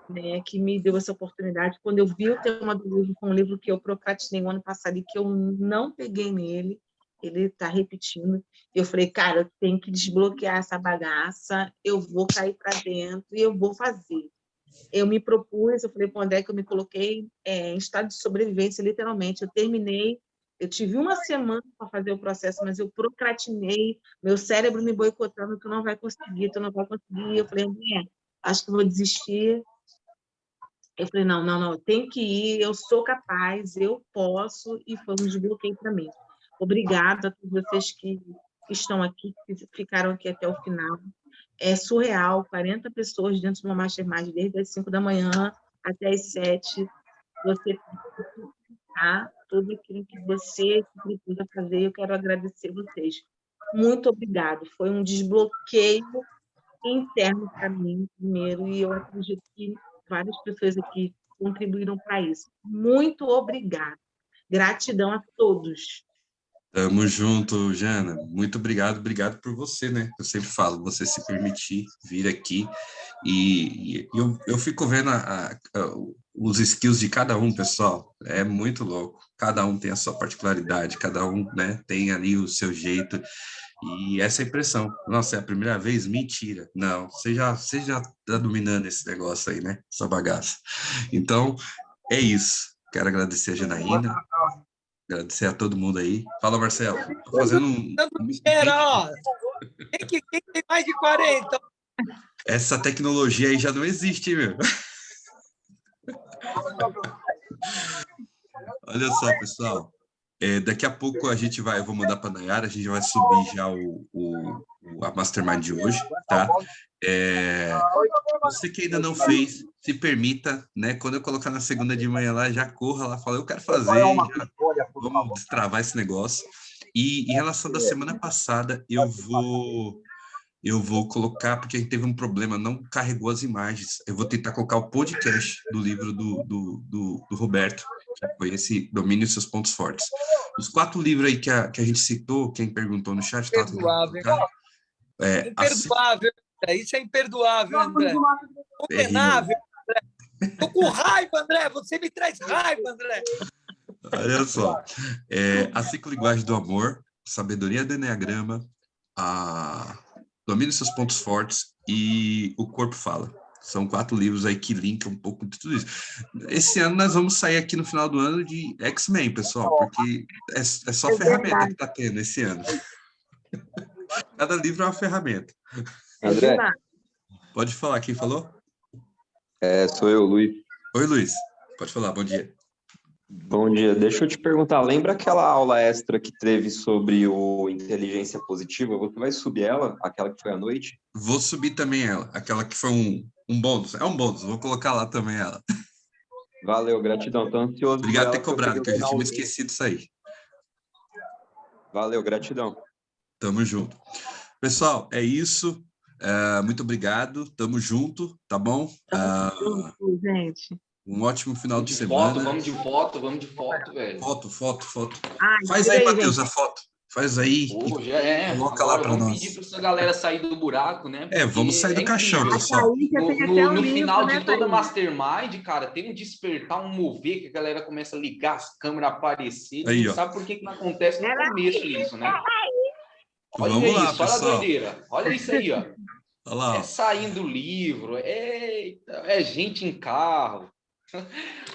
né, que me deu essa oportunidade. Quando eu vi o tema do livro, foi um livro que eu procrastinei no ano passado e que eu não peguei nele, ele está repetindo. Eu falei, cara, eu tenho que desbloquear essa bagaça, eu vou cair para dentro e eu vou fazer. Eu me propus, eu falei para o André que eu me coloquei em estado de sobrevivência, literalmente. Eu terminei, eu tive uma semana para fazer o processo, mas eu procrastinei, meu cérebro me boicotando, tu não vai conseguir. Eu falei, André, acho que vou desistir. Eu falei, não, eu tenho que ir, eu sou capaz, eu posso, e foi um desbloqueio para mim. Obrigada a todos vocês que estão aqui, que ficaram aqui até o final. É surreal, 40 pessoas dentro de uma Mastermind, desde as 5 da manhã até as 7. Você tá tudo aquilo que você precisa fazer. Eu quero agradecer vocês. Muito obrigado. Foi um desbloqueio interno para mim, primeiro, e eu acredito que várias pessoas aqui contribuíram para isso. Muito obrigada. Gratidão a todos. Tamo junto, Jana. Muito obrigado por você, né? Eu sempre falo, você se permitir vir aqui e eu fico vendo os skills de cada um, pessoal. É muito louco. Cada um tem a sua particularidade, cada um, né, tem ali o seu jeito. E essa é a impressão. Nossa, é a primeira vez? Mentira. Não, você já tá dominando esse negócio aí, né? Essa bagaça. Então, é isso. Quero agradecer a Janaína. Agradecer a todo mundo aí. Fala, Marcelo. Tô fazendo Quem tem mais de 40? Essa tecnologia aí já não existe, meu. Olha só, pessoal. Daqui a pouco eu vou mandar para a Nayara, a gente vai subir já a Mastermind de hoje, tá? Você que ainda não fez, se permita, né? Quando eu colocar na segunda de manhã lá, já corra lá, fala, eu quero fazer, vamos destravar esse negócio. E em relação da semana passada, eu vou colocar, porque a gente teve um problema, não carregou as imagens. Eu vou tentar colocar o podcast do livro do Roberto, que foi esse Domine os Seus Pontos Fortes. Os 4 livros aí que a gente citou, quem perguntou no chat... Imperdoável. Imperdoável, isso é imperdoável, André. Condenável, André. Tô com raiva, André. Você me traz raiva, André. Olha só. As 5 Linguagens do Amor, Sabedoria do Eneagrama, Domine os Seus Pontos Fortes e O Corpo Fala. São 4 livros aí que linkam um pouco de tudo isso. Esse ano nós vamos sair aqui no final do ano de X-Men, pessoal, porque é só ferramenta que está tendo esse ano. Cada livro é uma ferramenta. André? Pode falar, quem falou? Sou eu, Luiz. Oi, Luiz. Pode falar, bom dia. Bom dia. Deixa eu te perguntar, lembra aquela aula extra que teve sobre o inteligência positiva? Você vai subir ela, aquela que foi à noite? Vou subir também ela, aquela que foi um bônus. É um bônus, vou colocar lá também ela. Valeu, gratidão. Tô ansioso. Obrigado por ter cobrado, que a gente tinha esquecido disso aí. Valeu, gratidão. Tamo junto. Pessoal, é isso. Muito obrigado. Tamo junto, tá bom? Tamo junto, gente. Um ótimo final de semana. Vamos de foto, velho. Foto. Ai, Faz aí, Matheus, a foto. Faz aí. Pô, já é. Coloca lá Agora para vamos nós. pedir para essa galera sair do buraco, né? Vamos sair do caixão, incrível. pessoal. No final de toda Mastermind, cara, tem um despertar, um mover, que a galera começa a ligar as câmeras, aparecer. Aí, não ó. sabe por que não acontece no começo isso, né? Olha Vamos lá, isso, olha a pessoal. doideira. Olha isso aí, ó. Olha lá, ó. É saindo do livro, é gente em carro.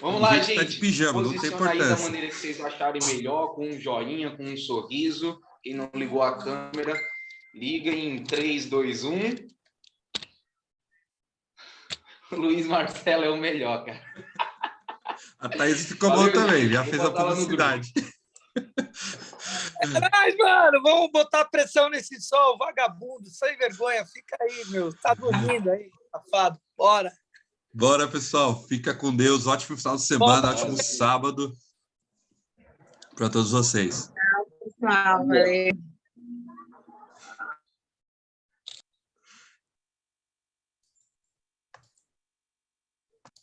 Vamos lá, gente. Tá de pijama, não tem Posiciona aí da importância. maneira que vocês acharem melhor, com um joinha, com um sorriso. Quem não ligou a câmera, liga em 3, 2, 1. O Luiz Marcelo é o melhor, cara. A Thaís ficou Valeu, bom também, gente. já Vou fez a botar lá no publicidade. Mas, mano, vamos botar pressão nesse sol, vagabundo, sem vergonha. Fica aí, meu. Tá dormindo aí, safado. Bora. Bora, pessoal. Fica com Deus. Ótimo final de semana, Bora. ótimo sábado para todos vocês. Pessoal, valeu.